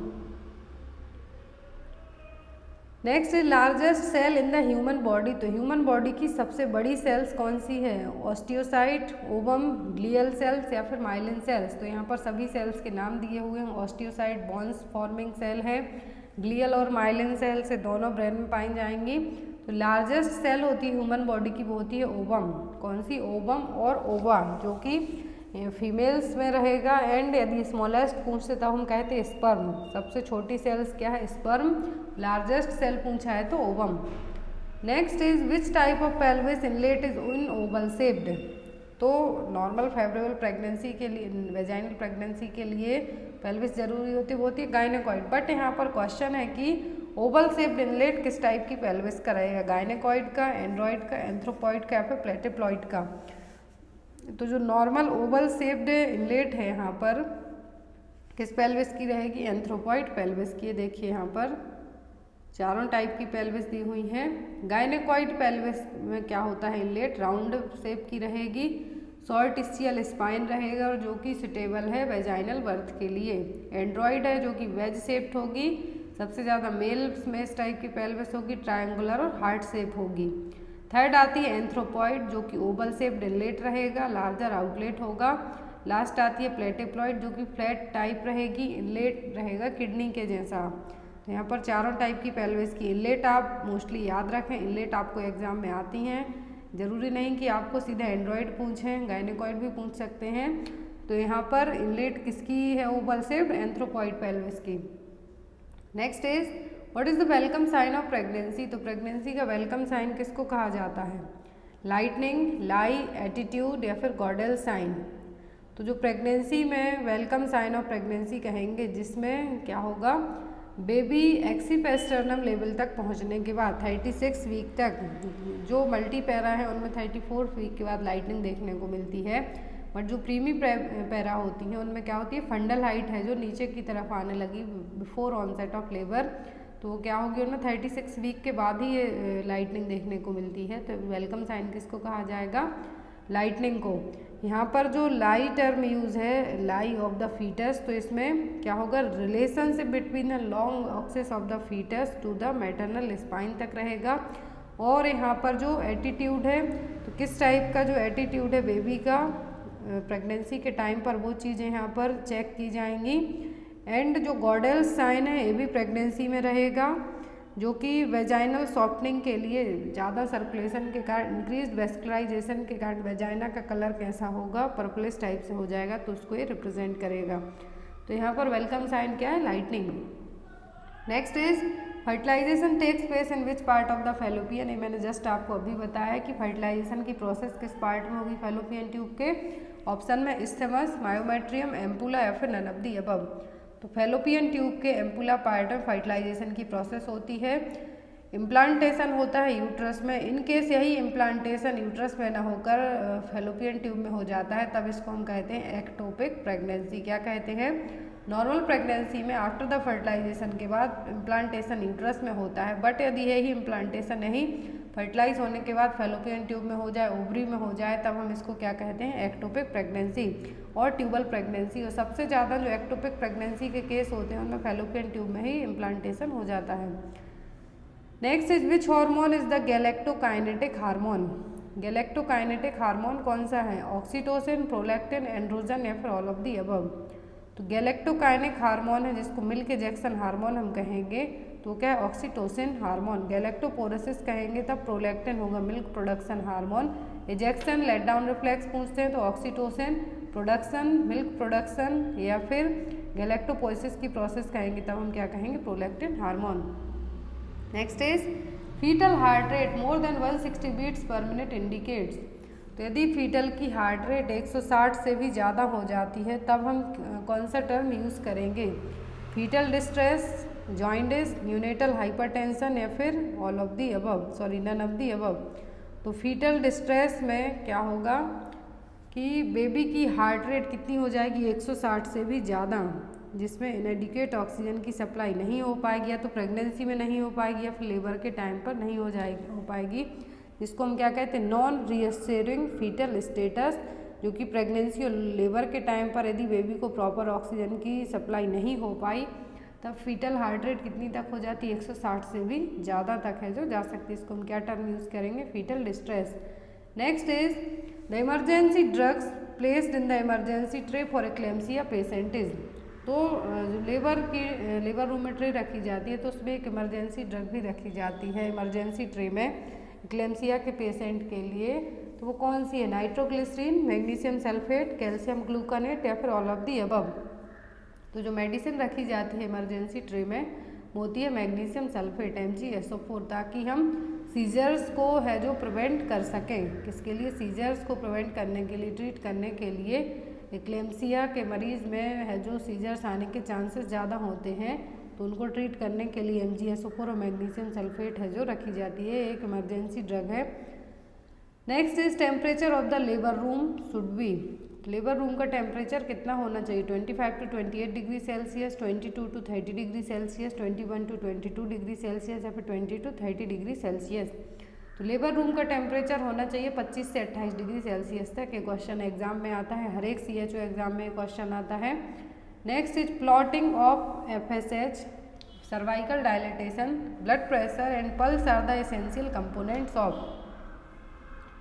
Next is largest cell in the human body, तो ह्यूमन बॉडी की सबसे बड़ी सेल्स कौन सी है, ऑस्टियोसाइट, ओवम, ग्लियल सेल्स या फिर माइलिन सेल्स। तो यहाँ पर सभी सेल्स के नाम दिए हुए हैं। ऑस्टियोसाइट बोन्स फॉर्मिंग सेल है, ग्लियल और माइलिन सेल से दोनों ब्रेन में पाई जाएंगी। तो लार्जेस्ट सेल होती है ह्यूमन बॉडी की वो होती है ओवम। कौन सी, ओवम और ओवा, जो कि फीमेल्स में रहेगा। एंड यदि स्मॉलेस्ट पूछते तब हम कहते हैं स्पर्म। सबसे छोटी सेल्स क्या है, स्पर्म। लार्जेस्ट सेल पूछा है तो ovum. Next is which type of pelvis inlet is in Oval shaped, तो नॉर्मल फेवरेबल प्रेगनेंसी के लिए, वेजाइनल प्रेगनेंसी के लिए पेल्विस जरूरी होती है, वो होती है गायनेकॉइड। बट यहाँ पर क्वेश्चन है कि ओवल शेप्ड इनलेट किस टाइप की पेल्विस का रहेगा, गायनेकॉइड का, एंड्रॉइड का, एंथ्रोपॉइड का या फिर प्लेटिप्लॉइड का। तो जो नॉर्मल ओवल शेप्ड इनलेट है यहाँ पर किस पेल्विस की रहेगी, एंथ्रोपॉइड पेल्विस की। देखिए यहाँ पर चारों टाइप की पेल्विस दी हुई हैं। गायनेकॉइड पेल्विस में क्या होता है, इनलेट राउंड शेप की रहेगी, शॉर्ट स्चियल स्पाइन रहेगा और जो कि सुटेबल है वेजाइनल बर्थ के लिए। एंड्रॉइड है जो कि वेज शेप्ड होगी, सबसे ज़्यादा मेल्स में इस टाइप की पेल्विस होगी, ट्रायंगुलर और हार्ट शेप होगी। थर्ड आती है एंथ्रोपॉइड जो कि ओवल शेप्ड इनलेट रहेगा, लार्जर आउटलेट होगा। लास्ट आती है प्लेटिप्लॉइड जो कि फ्लैट टाइप रहेगी, इनलेट रहेगा किडनी के जैसा। तो यहाँ पर चारों टाइप की पेल्विस की इनलेट आप मोस्टली याद रखें। इनलेट आपको एग्जाम में आती हैं, ज़रूरी नहीं कि आपको सीधा एंड्रॉइड पूछें, गायनेकॉइड भी पूछ सकते हैं। तो यहाँ पर इनलेट किसकी है, ओवल शेप्ड, एंथ्रोपॉइड पेल्विस की। Next is what is the welcome sign of pregnancy? तो प्रेगनेंसी का वेलकम साइन किसको कहा जाता है? लाइटनिंग, लाई, एटीट्यूड या फिर गॉडेल साइन। तो जो प्रेगनेंसी में वेलकम साइन ऑफ प्रेगनेंसी कहेंगे, जिसमें क्या होगा, बेबी एक्सीपेस्टर्नम लेवल तक पहुंचने के बाद 36 वीक तक, जो मल्टी पैरा है उनमें 34 वीक के बाद लाइटनिंग देखने को मिलती है। बट जो प्रीमी पैरा होती हैं उनमें क्या होती है, फंडल हाइट है जो नीचे की तरफ आने लगी बिफोर ऑनसेट ऑफ लेबर, तो क्या होगी उनमें 36 वीक के बाद ही ये लाइटनिंग देखने को मिलती है। तो वेलकम साइन किसको कहा जाएगा? लाइटनिंग को। यहाँ पर जो लाई टर्म यूज़ है, लाई ऑफ द फीटस, तो इसमें क्या होगा, relationship between the long axis of the fetus to the maternal spine तक रहेगा। और यहाँ पर जो एटीट्यूड है, तो किस टाइप का जो एटीट्यूड है बेबी का प्रेगनेंसी के टाइम पर, वो चीज़ें यहाँ पर चेक की जाएंगी। एंड जो गॉडेल साइन है ये भी प्रेगनेंसी में रहेगा, जो कि वेजाइनल सॉफ्टनिंग के लिए, ज़्यादा सर्कुलेशन के कारण, इंक्रीज वेस्कुलराइजेशन के कारण वेजाइना का कलर कैसा होगा, पर्पलिश टाइप से हो जाएगा, तो उसको ये रिप्रेजेंट करेगा। तो यहाँ पर वेलकम साइन क्या है? Lightning. Next is fertilization takes place in which part of the Fallopian? ये मैंने जस्ट आपको अभी बताया कि फर्टिलाइजेशन की प्रोसेस किस पार्ट में होगी फैलोपियन ट्यूब के। ऑप्शन में इस्थेमस, मायोमेट्रियम, एम्पुला या फिर नन ऑफ द अबव। तो फैलोपियन ट्यूब के एम्पुला पार्ट में फर्टिलाइजेशन की प्रोसेस होती है। इम्प्लांटेशन होता है यूट्रस में। इन केस यही इम्प्लांटेशन यूट्रस में ना होकर फैलोपियन ट्यूब में हो जाता है, तब इसको हम कहते हैं एक्टोपिक प्रेगनेंसी। क्या कहते हैं? नॉर्मल प्रेगनेंसी में आफ्टर द फर्टिलाइजेशन के बाद इम्प्लांटेशन यूट्रस में होता है, बट यदि यही इम्प्लांटेशन नहीं फर्टिलाइज होने के बाद फैलोपियन ट्यूब में हो जाए, ओवरी में हो जाए, तब हम इसको क्या कहते हैं? एक्टोपिक प्रेगनेंसी और ट्यूबल प्रेगनेंसी। और सबसे ज़्यादा जो एक्टोपिक प्रेगनेंसी के केस होते हैं उनमें फैलोपियन ट्यूब में ही इम्प्लांटेशन हो जाता है। Next is which hormone is the galactokinetic hormone? Galactokinetic hormone कौन सा है? ऑक्सीटोसिन, प्रोलैक्टिन, एंड्रोजन या फिर ऑल ऑफ दी अबव। तो गैलेक्टोकाइनिक हार्मोन है जिसको मिल्क इजेक्शन हार्मोन हम कहेंगे, तो क्या है? Oxytocin hormone. गैलेक्टोपोरेसिस कहेंगे तब प्रोलैक्टिन होगा, milk production hormone. Ejection, let down reflex पूछते हैं तो ऑक्सीटोसिन, प्रोडक्शन, मिल्क प्रोडक्शन या फिर गैलेक्टोपोरेसिस की प्रोसेस कहेंगे तब हम क्या कहेंगे? Prolactin hormone. Next is fetal heart rate more than 160 beats per minute indicates. तो यदि फीटल की हार्ट रेट 160 से भी ज़्यादा हो जाती है तब हम कौन सा टर्म यूज़ करेंगे? Fetal distress, jaundice, neonatal hypertension या फिर all of the above, sorry none of the above. तो फीटल डिस्ट्रेस में क्या होगा कि बेबी की हार्ट रेट कितनी हो जाएगी? 160 से भी ज़्यादा, जिसमें इनएडिक्वेट ऑक्सीजन की सप्लाई नहीं हो पाएगी, या तो प्रेगनेंसी में नहीं हो पाएगी या फिर लेबर के टाइम पर नहीं हो पाएगी, जिसको हम क्या कहते हैं? नॉन रिएस्योरिंग फीटल स्टेटस, जो कि प्रेगनेंसी और लेबर के टाइम पर यदि बेबी को प्रॉपर ऑक्सीजन की सप्लाई नहीं हो पाई तब फीटल हार्ट रेट कितनी तक हो जाती है? 160 से भी ज़्यादा तक है जो जा सकती है। इसको हम क्या टर्म यूज़ करेंगे? Fetal distress. Next is the emergency drugs placed in the emergency tray for eclampsia patient is. तो लेबर रूम में ट्रे रखी जाती है तो उसमें एक इमरजेंसी ड्रग भी रखी जाती है इमरजेंसी ट्रे में एक्लेम्सिया के पेशेंट के लिए। तो वो कौन सी है? नाइट्रोग्लिसरीन, मैग्नीशियम सल्फेट, कैल्शियम ग्लूकानेट या फिर ऑल ऑफ दी अबव। तो जो मेडिसिन रखी जाती है इमरजेंसी ट्रे में वो होती है मैग्नीशियम सल्फेट MgSO4, ताकि हम सीजर्स को है जो प्रिवेंट कर सकें। किसके लिए? सीजर्स को प्रिवेंट करने के लिए, ट्रीट करने के लिए। एक्लेम्सिया के मरीज़ में है जो सीजर्स आने के चांसेस ज़्यादा होते हैं, तो उनको ट्रीट करने के लिए MgSO4 और मैग्नीशियम सल्फेट है जो रखी जाती है, एक इमरजेंसी ड्रग है। Next is temperature of the labour room should be. Labour room का टेम्परेचर कितना होना चाहिए? 25 to 28 degree Celsius, 22 to 30 degree Celsius, 21 to 22 degree Celsius या फिर 20 to 30 डिग्री सेल्सियस। तो लेबर रूम का टेम्परेचर होना चाहिए 25 से 28 डिग्री सेल्सियस तक। ये क्वेश्चन एग्जाम में आता है, हर एक CHO एग्जाम में क्वेश्चन आता है। Next is plotting of FSH, cervical dilatation, blood pressure and pulse are the essential components of.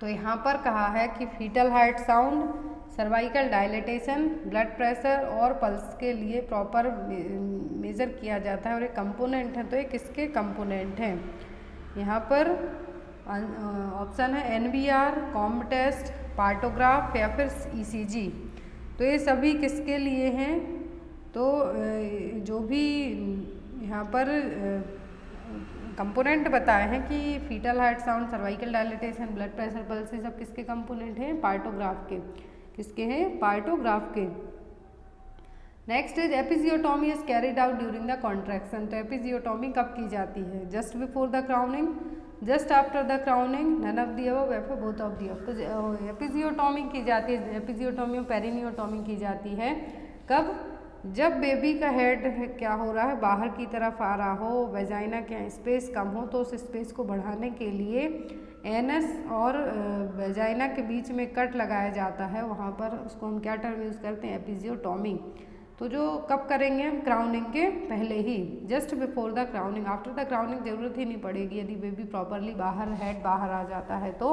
तो यहाँ पर कहा है कि fetal heart sound, cervical dilatation, blood pressure और पल्स के लिए प्रॉपर मेज़र किया जाता है और एक कंपोनेंट है, तो ये किसके कंपोनेंट हैं? यहाँ पर ऑप्शन है NBR, कॉम्ब टेस्ट, पार्टोग्राफ या फिर ECG। तो ये सभी किसके लिए हैं? तो जो भी यहाँ पर कंपोनेंट बताए हैं कि fetal heart sound, cervical dilatation, blood pressure, pulse, सब किसके कंपोनेंट हैं? पार्टोग्राफ के। किसके हैं? पार्टोग्राफ के। Next is episiotomy is carried out during the contraction. तो एपिजियोटोमी कब की जाती है? Just before the crowning, just after the crowning, none of the above या फिर बोथ ऑफ दी अबव। तो एपिजियोटोमी की जाती है, एपिजियोटोमी और पेरिनियोटोमी की जाती है कब? जब बेबी का हेड क्या हो रहा है? बाहर की तरफ आ रहा हो, वेजाइना के स्पेस कम हो, तो उस स्पेस को बढ़ाने के लिए एनस और वेजाइना के बीच में कट लगाया जाता है। वहाँ पर उसको हम क्या टर्म यूज़ करते हैं? एपिजियोटोमी। तो जो कब करेंगे हम? क्राउनिंग के पहले ही, just before the crowning. After the crowning जरूरत ही नहीं पड़ेगी यदि बेबी प्रॉपरली बाहर, हेड बाहर आ जाता है तो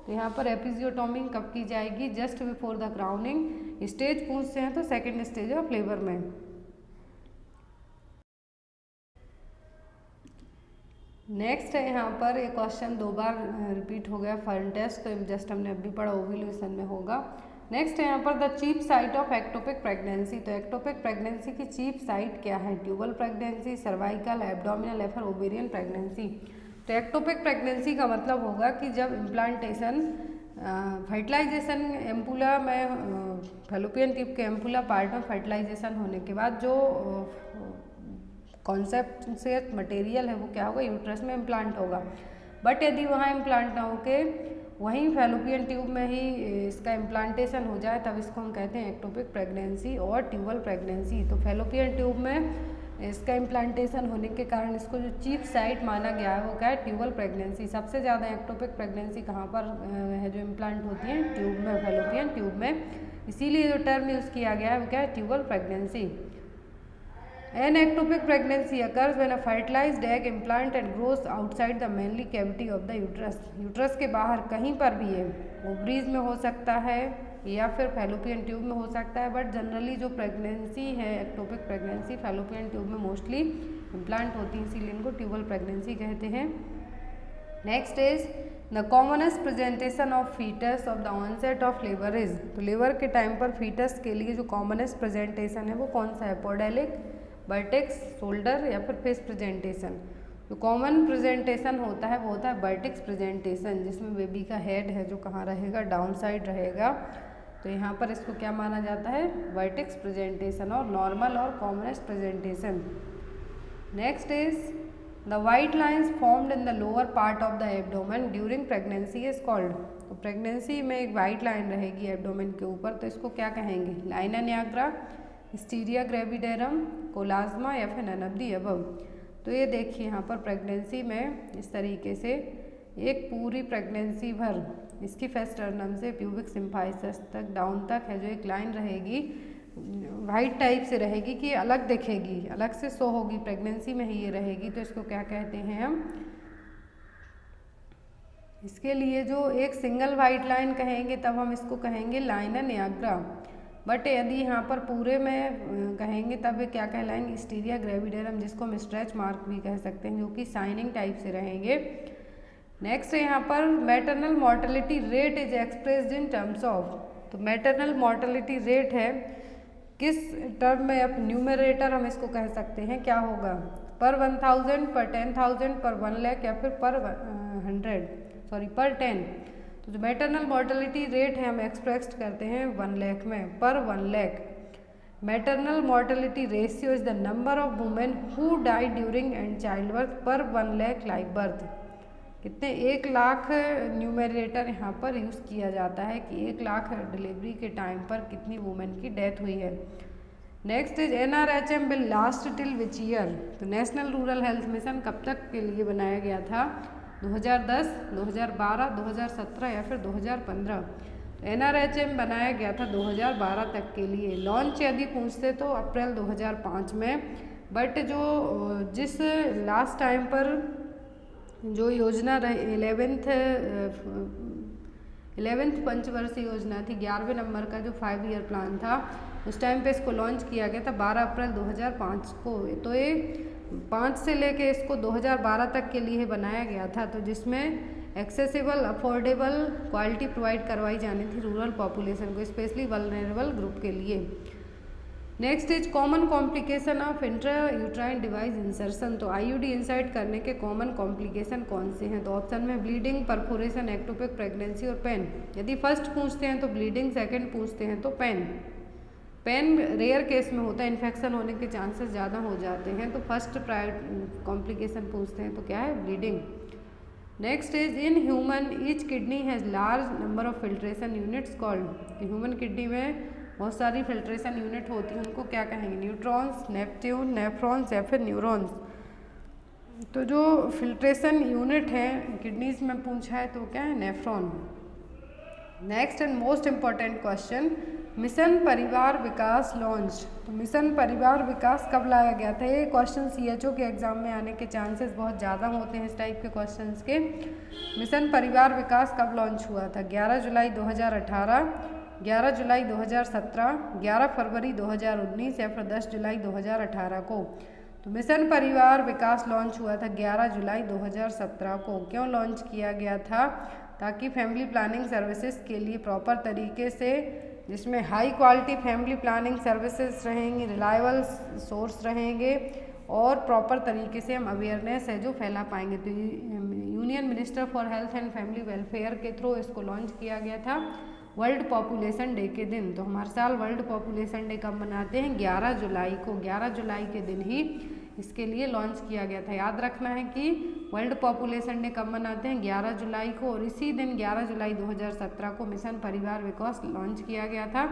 यहाँ पर एपिजियोटोमी कब की जाएगी? Just before the crowning. Stage पूछते हैं तो सेकेंड स्टेज ऑफ लेबर में। नेक्स्ट है यहाँ पर एक क्वेश्चन 2 बार रिपीट हो गया, फर्न टेस्ट, तो जस्ट हमने अभी पढ़ा, ओव्यूलेशन में होगा। नेक्स्ट है यहाँ पर the chief site of ectopic pregnancy. तो एक्टोपिक प्रेगनेंसी की चीफ साइट क्या है? ट्यूबल प्रेगनेंसी, सर्वाइकल, एब्डोमिनल या फिर ओवेरियन प्रेगनेंसी। तो एक्टोपिक प्रेगनेंसी का मतलब होगा कि जब इम्प्लांटेशन, फर्टिलाइजेशन एम्पुला में, फैलोपियन ट्यूब के एम्पुला पार्ट में फर्टिलाइजेशन होने के बाद जो कॉन्सेप्ट से मटेरियल है वो क्या होगा? यूट्रस में इम्प्लांट होगा। बट यदि वहाँ इम्प्लांट ना होके वहीं फैलोपियन ट्यूब में ही इसका इम्प्लांटेशन हो जाए, तब इसको हम कहते हैं एक्टोपिक प्रेगनेंसी और ट्यूबल प्रेगनेंसी। तो फैलोपियन ट्यूब में इसका इम्प्लांटेशन होने के कारण इसको जो चीफ साइट माना गया है वो क्या है? Tubal pregnancy. सबसे ज़्यादा एक्टोपिक प्रेगनेंसी कहाँ पर है जो इम्प्लांट होती है? ट्यूब में, फैलोपियन ट्यूब में। इसीलिए जो टर्म यूज़ किया गया है वो क्या है? Tubal pregnancy. An ectopic pregnancy occurs when a fertilized egg implant and grows outside the main cavity of the uterus. Uterus के बाहर कहीं पर भी है, ओवरीज में हो सकता है या फिर फैलोपियन ट्यूब में हो सकता है, बट जनरली जो प्रेगनेंसी है एक्टोपिक प्रेगनेंसी फैलोपियन ट्यूब में मोस्टली इम्प्लांट होती है, इसीलिए इनको ट्यूबल प्रेगनेंसी कहते हैं। Next is the commonest presentation of fetus of the onset of labour is. तो लेबर के टाइम पर फीटस के लिए जो कॉमनेस्ट प्रेजेंटेशन है वो कौन सा है? पोडेलिक, वर्टेक्स, शोल्डर या फिर फेस प्रेजेंटेशन। जो कॉमन प्रेजेंटेशन होता है वो होता है वर्टेक्स प्रेजेंटेशन, जिसमें बेबी का हेड है जो कहाँ रहेगा? डाउन साइड रहेगा। तो यहाँ पर इसको क्या माना जाता है? वर्टेक्स प्रेजेंटेशन और नॉर्मल और commonest presentation. Next is the white lines formed in the lower part of the abdomen during pregnancy is called. तो प्रेगनेंसी में एक वाइट लाइन रहेगी एब्डोमेन के ऊपर, तो इसको क्या कहेंगे? लाइना निग्रा, हिस्टीरिया ग्रेविडेरम, कोलाज्मा या फिर नन ऑफ दी अबव। तो ये देखिए यहाँ पर प्रेगनेंसी में इस तरीके से एक पूरी प्रेगनेंसी भर इसकी फेस्टर्नम से प्यूबिक सिम्फाइसिस तक डाउन तक है जो एक लाइन रहेगी, वाइट टाइप से रहेगी कि अलग दिखेगी, अलग से शो होगी, प्रेगनेंसी में ही ये रहेगी। तो इसको क्या कहते हैं हम? इसके लिए जो एक सिंगल वाइट लाइन कहेंगे तब हम इसको कहेंगे लाइना निग्रा। बट यदि यहाँ पर पूरे में कहेंगे तब क्या कहलाएंगे? हिस्टीरिया ग्रेविडेरम, जिसको हम स्ट्रेच मार्क भी कह सकते हैं, जो कि साइनिंग टाइप से रहेंगे। नेक्स्ट है यहाँ पर maternal mortality rate is expressed in terms of. तो मैटरनल मॉर्टेलिटी रेट है किस टर्म में? अब न्यूमरेटर हम इसको कह सकते हैं, क्या होगा? पर 1000, पर 10,000, पर 1 लाख या फिर पर 10। तो जो मैटरनल मॉर्टेलिटी रेट है हम एक्सप्रेस करते हैं 1 लाख में, per 1 lakh. Maternal mortality ratio is the number of women who die during and child birth per 1 lakh live birth. कितने? 1 लाख न्यूमरेटर यहाँ पर यूज़ किया जाता है कि 1 लाख डिलीवरी के टाइम पर कितनी वुमेन की डेथ हुई है। Next is NRHM will last till which year. तो नेशनल रूरल हेल्थ मिशन कब तक के लिए बनाया गया था? 2010, 2012, 2017 या फिर 2015। NRHM बनाया गया था 2012 तक के लिए। लॉन्च यदि पूछते तो अप्रैल 2005 में, बट जो जिस लास्ट टाइम पर जो योजना रही 11th पंचवर्षीय योजना थी, 11वें नंबर का जो 5 ईयर प्लान था, उस टाइम पे इसको लॉन्च किया गया था 12 अप्रैल 2005 को। तो ये 5 से लेके इसको 2012 तक के लिए बनाया गया था, तो जिसमें एक्सेसिबल, अफोर्डेबल क्वालिटी प्रोवाइड करवाई जानी थी रूरल पॉपुलेशन को, स्पेशली वल्नरेबल ग्रुप के लिए। Next is common complication of intra uterine device insertion. तो आईयूडी इंसर्ट करने के कॉमन कॉम्प्लिकेशन कौन से हैं? तो ऑप्शन में ब्लीडिंग, परफोरेशन, एक्टोपिक प्रेगनेंसी और पेन। यदि फर्स्ट पूछते हैं तो ब्लीडिंग, सेकंड पूछते हैं तो पेन। पेन रेयर केस में होता है, इन्फेक्शन होने के चांसेस ज़्यादा हो जाते हैं, तो फर्स्ट कॉम्प्लिकेशन पूछते हैं तो क्या है? Bleeding. Next is in human each kidney has large number of filtration units called. Human kidney में बहुत सारी फिल्ट्रेशन यूनिट होती हैं, उनको क्या कहेंगे? न्यूट्रॉन्स, नेप्ट्यून, नेफ्रॉन्स या फिर न्यूरॉन्स। तो जो फिल्ट्रेशन यूनिट है किडनीज में पूछा है तो क्या है? Nephron. Next and most important question, mission परिवार विकास लॉन्च। तो मिशन परिवार विकास कब लाया गया था? ये क्वेश्चन सीएचओ के एग्जाम में आने के चांसेस बहुत ज़्यादा होते हैं इस टाइप के क्वेश्चंस के। मिशन परिवार विकास कब लॉन्च हुआ था? 11 जुलाई 2018, 11 जुलाई 2017, 11 फरवरी 2019 या फिर 10 जुलाई 2018 को। तो मिशन परिवार विकास लॉन्च हुआ था 11 जुलाई 2017 को। क्यों लॉन्च किया गया था? ताकि फैमिली प्लानिंग सर्विसेज के लिए प्रॉपर तरीके से, जिसमें high quality family planning services रहेंगी, रिलायबल सोर्स रहेंगे और प्रॉपर तरीके से हम अवेयरनेस है जो फैला पाएंगे। तो union minister for health and family welfare के थ्रू इसको लॉन्च किया गया था वर्ल्ड पॉपुलेशन डे के दिन। तो हम हर साल वर्ल्ड पॉपुलेशन डे कब मनाते हैं? 11 जुलाई को। 11 जुलाई के दिन ही इसके लिए लॉन्च किया गया था। याद रखना है कि वर्ल्ड पॉपुलेशन डे कब मनाते हैं? 11 जुलाई को। और इसी दिन 11 जुलाई 2017 को मिशन परिवार विकास लॉन्च किया गया था।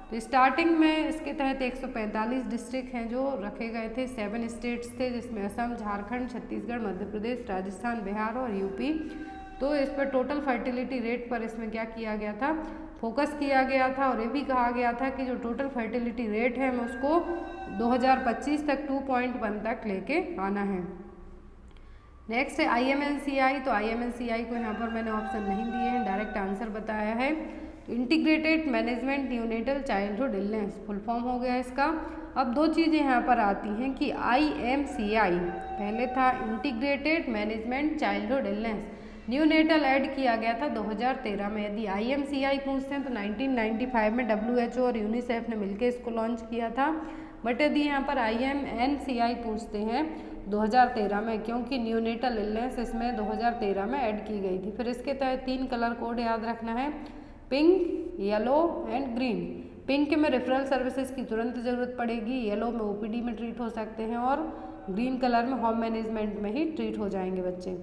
तो स्टार्टिंग में इसके तहत 145 डिस्ट्रिक्ट हैं जो रखे गए थे, 7 स्टेट्स थे जिसमें असम, झारखंड, छत्तीसगढ़, मध्य प्रदेश, राजस्थान, बिहार और यूपी। तो इस पर टोटल फर्टिलिटी रेट पर इसमें क्या किया गया था? फोकस किया गया था और ये भी कहा गया था कि जो टोटल फर्टिलिटी रेट है हमें उसको 2025 तक 2.1 तक लेके आना है। नेक्स्ट है IMNCI। तो IMNCI को यहाँ पर मैंने ऑप्शन नहीं दिए हैं, डायरेक्ट आंसर बताया है। तो integrated management neonatal childhood illness full form हो गया इसका। अब दो चीज़ें यहाँ पर आती हैं कि IMCI पहले था integrated management childhood illness, neonatal add किया गया था 2013 में। यदि IMCI पूछते हैं तो 1995 में WHO और यूनिसेफ ने मिलकर इसको लॉन्च किया था। बट यदि यहाँ पर IMNCI पूछते हैं 2013 में, क्योंकि न्यूनेटल इलनेस इसमें 2013 में ऐड की गई थी। फिर इसके तहत 3 कलर कोड याद रखना है, pink, yellow and green. Pink में रेफरल सर्विसेज की तुरंत ज़रूरत पड़ेगी, येलो में OPD में ट्रीट हो सकते हैं और ग्रीन कलर में होम मैनेजमेंट में ही ट्रीट हो जाएंगे बच्चे।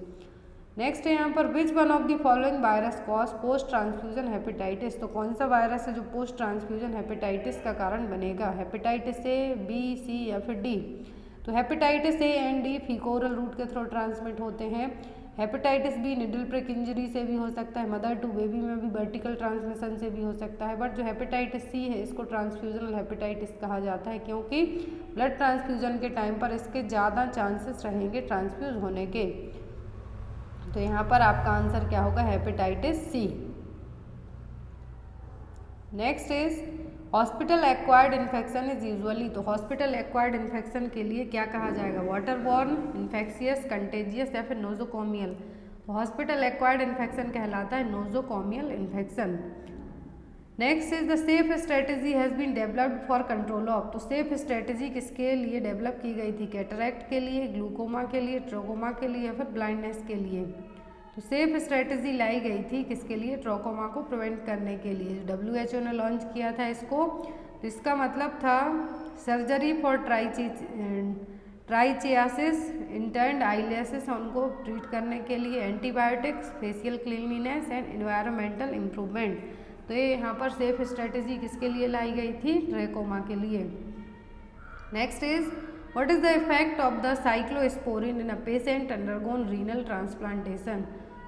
नेक्स्ट है यहाँ पर which one of the following virus cause post transfusion hepatitis. तो कौन सा वायरस है जो पोस्ट ट्रांसफ्यूजन हेपेटाइटिस का कारण बनेगा? हेपेटाइटिस A, B, C या फिर D। तो hepatitis A and D faeco oral route के थ्रू ट्रांसमिट होते हैं। Hepatitis B needle prick injury से भी हो सकता है, मदर टू बेबी में भी वर्टिकल ट्रांसमिशन से भी हो सकता है। बट जो हेपेटाइटिस C है इसको ट्रांसफ्यूजनल हेपेटाइटिस कहा जाता है, क्योंकि ब्लड ट्रांसफ्यूजन के टाइम पर इसके ज़्यादा चांसेस रहेंगे ट्रांसफ्यूज होने के। तो यहाँ पर आपका आंसर क्या होगा? Hepatitis C। Next is hospital acquired infection is usually. तो हॉस्पिटल एक्वायर्ड इन्फेक्शन के लिए क्या कहा जाएगा? वाटरबॉर्न, इन्फेक्शियस, कंटेजियस या फिर नोजोकोमियल। तो हॉस्पिटल एक्वायर्ड इन्फेक्शन कहलाता है nosocomial infection. Next is the safe strategy has been developed for control of. तो सेफ स्ट्रेटेजी किसके लिए डेवलप की गई थी? कैटरैक्ट के लिए, ग्लूकोमा के लिए, ट्रोकोमा के लिए या फिर ब्लाइंडनेस के लिए। तो सेफ स्ट्रेटेजी लाई गई थी किसके लिए? ट्रोकोमा को प्रिवेंट करने के लिए। WHO ने लॉन्च किया था इसको। तो इसका मतलब था सर्जरी फॉर ट्राइचियासिस, इंटर्नड आईलेसिस, उनको ट्रीट करने के लिए, antibiotics, facial cleanliness and environmental improvement. तो ये यहाँ पर सेफ स्ट्रेटेजी किसके लिए लाई गई थी? ट्रेकोमा के लिए। Next is what is the effect of the cyclosporine in a patient undergone renal transplantation.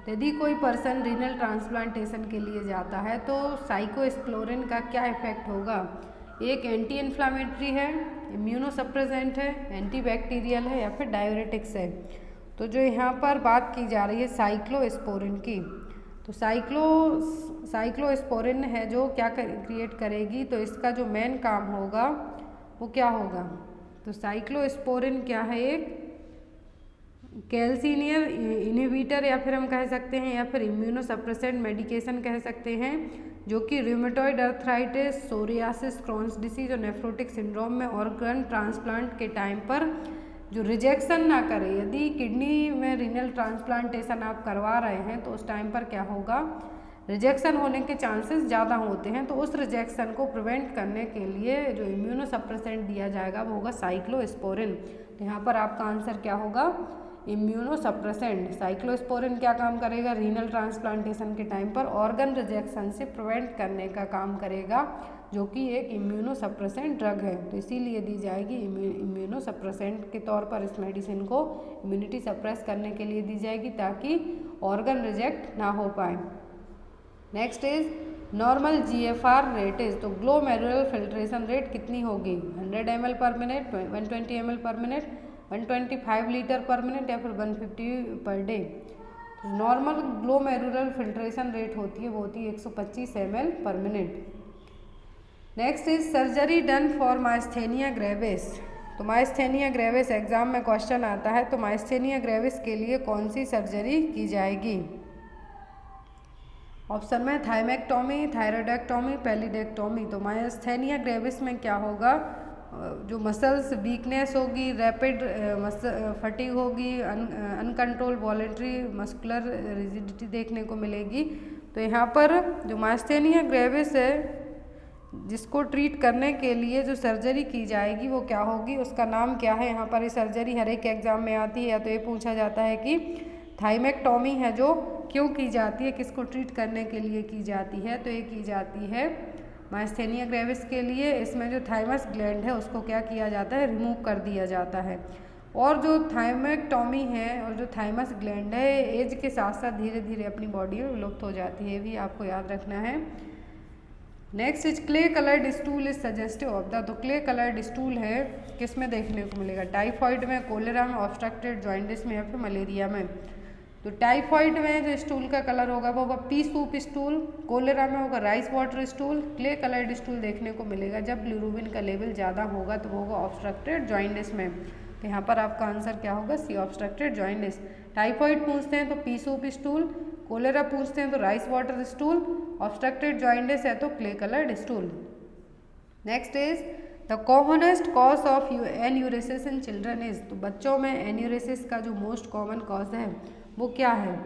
यदि कोई पर्सन रीनल ट्रांसप्लांटेशन के लिए जाता है तो साइक्लोस्पोरिन का क्या इफेक्ट होगा? एक एंटी इन्फ्लामेटरी है, इम्यूनोसप्रेजेंट है, एंटीबैक्टीरियल है या फिर डाययूरेटिक्स है। तो जो यहाँ पर बात की जा रही है साइक्लोस्पोरिन की, तो साइक्लोस्पोरिन है जो क्या क्रिएट करेगी? तो इसका जो मेन काम होगा वो क्या होगा? तो साइक्लोस्पोरिन क्या है? एक कैल्सिनियर इनहिबिटर या फिर हम कह सकते हैं, या फिर इम्यूनो सप्रेसेंट मेडिकेशन कह सकते हैं, जो कि rheumatoid arthritis, psoriasis, Crohn's disease और नेफ्रोटिक सिंड्रोम में ऑर्गन ट्रांसप्लांट के टाइम पर जो रिजेक्शन ना करे। यदि किडनी में रीनल ट्रांसप्लांटेशन आप करवा रहे हैं तो उस टाइम पर क्या होगा, रिजेक्शन होने के चांसेस ज़्यादा होते हैं। तो उस रिजेक्शन को प्रिवेंट करने के लिए जो इम्यूनो सप्रेसेंट दिया जाएगा वो होगा साइक्लोस्पोरिन। तो यहाँ पर आपका आंसर क्या होगा, इम्यूनो सप्रेसेंट। साइक्लोस्पोरिन क्या काम करेगा, रीनल ट्रांसप्लांटेशन के टाइम पर ऑर्गन रिजेक्शन से प्रिवेंट करने का काम करेगा, जो कि एक इम्यूनो सप्रेसेंट ड्रग है। तो इसीलिए दी जाएगी इम्यूनो सप्रेसेंट के तौर पर। इस मेडिसिन को इम्यूनिटी सप्रेस करने के लिए दी जाएगी ताकि ऑर्गन रिजेक्ट ना हो पाए। Next is normal GFR rate is, तो ग्लोमेरुलर फिल्ट्रेशन रेट कितनी होगी, 100 ml per minute, 120 ml per minute, 125 litre per minute, या फिर 150 per day. Normal glomerular filtration rate होती है वो होती है 125 ml per minute. Next is surgery done for myasthenia gravis, तो माइस्थेनिया ग्रेविस एग्जाम में क्वेश्चन आता है, तो माइस्थेनिया ग्रेविस के लिए कौन सी सर्जरी की जाएगी। ऑप्शन में थाइमेक्टोमी, थायराइडेक्टोमी, पैलिडेक्टोमी। तो माइस्थेनिया ग्रेविस में क्या होगा, जो मसल्स वीकनेस होगी, रैपिड फटीग होगी, अनकंट्रोल वॉलेंट्री मस्कुलर रिजिडिटी देखने को मिलेगी। तो यहाँ पर जो माइस्थेनिया ग्रेविस है जिसको ट्रीट करने के लिए जो सर्जरी की जाएगी वो क्या होगी, उसका नाम क्या है। यहाँ पर ये सर्जरी हर एक एग्जाम में आती है, या तो ये पूछा जाता है कि थाइमेक्टोमी है जो क्यों की जाती है, किसको ट्रीट करने के लिए की जाती है, तो ये की जाती है माइस्थेनिया ग्रेविस के लिए। इसमें जो थाइमस ग्लैंड है उसको क्या किया जाता है, रिमूव कर दिया जाता है। और जो थाइमेक्टोमी है और जो थाइमस ग्लैंड है एज के साथ साथ धीरे धीरे अपनी बॉडी में विलुप्त हो जाती है, ये भी आपको याद रखना है। Next is clay coloured stool is suggestive of the, तो क्ले कलर्ड स्टूल है किस में देखने को मिलेगा, टाइफॉइड में, कोलेरा में, ऑब्स्ट्रक्टेड जॉइंटिस में, या फिर मलेरिया में। तो टाइफॉइड में जो स्टूल का कलर होगा वो होगा पी सूप स्टूल, कोलेरा में होगा rice water stool, clay coloured stool देखने को मिलेगा जब बिलिरुबिन का लेवल ज़्यादा होगा तो वो होगा ऑब्स्ट्रक्टेड जॉइंटिस में। तो यहाँ पर आपका आंसर क्या होगा, सी ऑब्स्ट्रक्टेड जॉइंटिस। टाइफॉइड पूछते हैं तो पी सूप स्टूल, कोलेरा पूछते हैं तो rice water stool, obstructed jaundice है तो clay coloured stool. Next is the commonest cause of enuresis in children is, तो बच्चों में एन्यूरेसिस का जो मोस्ट कॉमन कॉज है वो क्या है।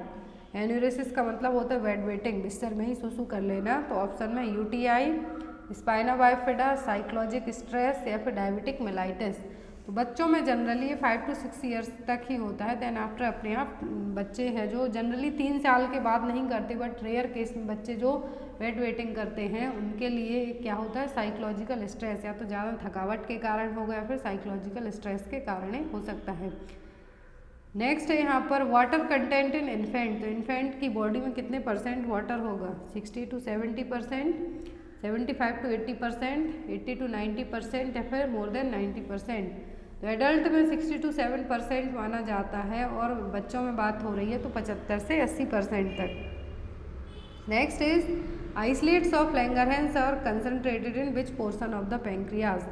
एन्यूरेसिस का मतलब होता है वेट वेटिंग, बिस्तर में ही सुसु कर लेना। तो ऑप्शन में UTI, spina bifida, psychologic stress, या फिर डायबिटिक मेलाइटिस। तो बच्चों में जनरली ये 5 to 6 ईयर्स तक ही होता है, देन आफ्टर अपने आप बच्चे हैं जो जनरली 3 साल के बाद नहीं करते, बट रेयर केस में बच्चे जो वेट वेटिंग करते हैं उनके लिए क्या होता है, साइकोलॉजिकल स्ट्रेस, या तो ज़्यादा थकावट के कारण होगा या फिर साइकोलॉजिकल स्ट्रेस के कारण हो सकता है। नेक्स्ट है यहाँ पर वाटर कंटेंट इन इन्फेंट, तो इन्फेंट की बॉडी में कितने परसेंट वाटर होगा, 60 to 70%, 75 to 80%, 80 to 90%, या फिर मोर देन 90%। तो एडल्ट में 60 to 7% माना जाता है और बच्चों में बात हो रही है तो 75 से 80% तक। Next is islets of Langerhans are concentrated in which portion of the pancreas,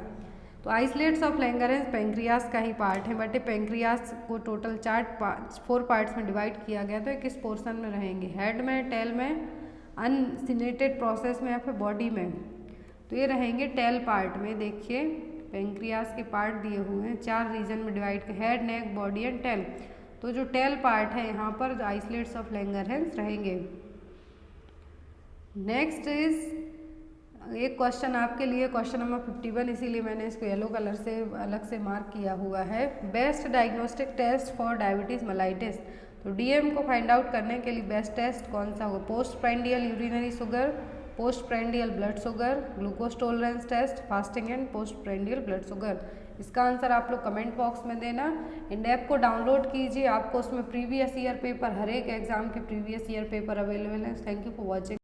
तो आइसलेट्स ऑफ लैंगरहैंस पेंक्रियास का ही पार्ट है, बट पेंक्रियास को टोटल 4 पार्ट्स में डिवाइड किया गया। तो ये किस पोर्शन में रहेंगे, हेड में, टेल में, अनसिनेटेड प्रोसेस में, या फिर बॉडी में। तो ये रहेंगे टेल पार्ट में। देखिए पेंक्रियास के पार्ट दिए हुए हैं 4 रीजन में divide, head, neck, body and tail. तो जो टेल पार्ट है यहाँ पर जो आइसलेट्स ऑफ लैंगरहैंस रहेंगे। नेक्स्ट इज एक क्वेश्चन आपके लिए, क्वेश्चन नंबर 51, इसीलिए मैंने इसको येलो कलर से अलग से मार्क किया हुआ है। Best diagnostic test for diabetes mellitus, तो DM को फाइंड आउट करने के लिए बेस्ट टेस्ट कौन सा होगा, post prandial urinary sugar, post prandial blood sugar, glucose tolerance test, fasting and post prandial blood sugar. इसका आंसर आप लोग कमेंट बॉक्स में देना। इन ऐप को डाउनलोड कीजिए, आपको उसमें प्रीवियस ईयर पेपर, हर एक एग्जाम के प्रीवियस ईयर पेपर अवेलेबल है। Thank you for watching.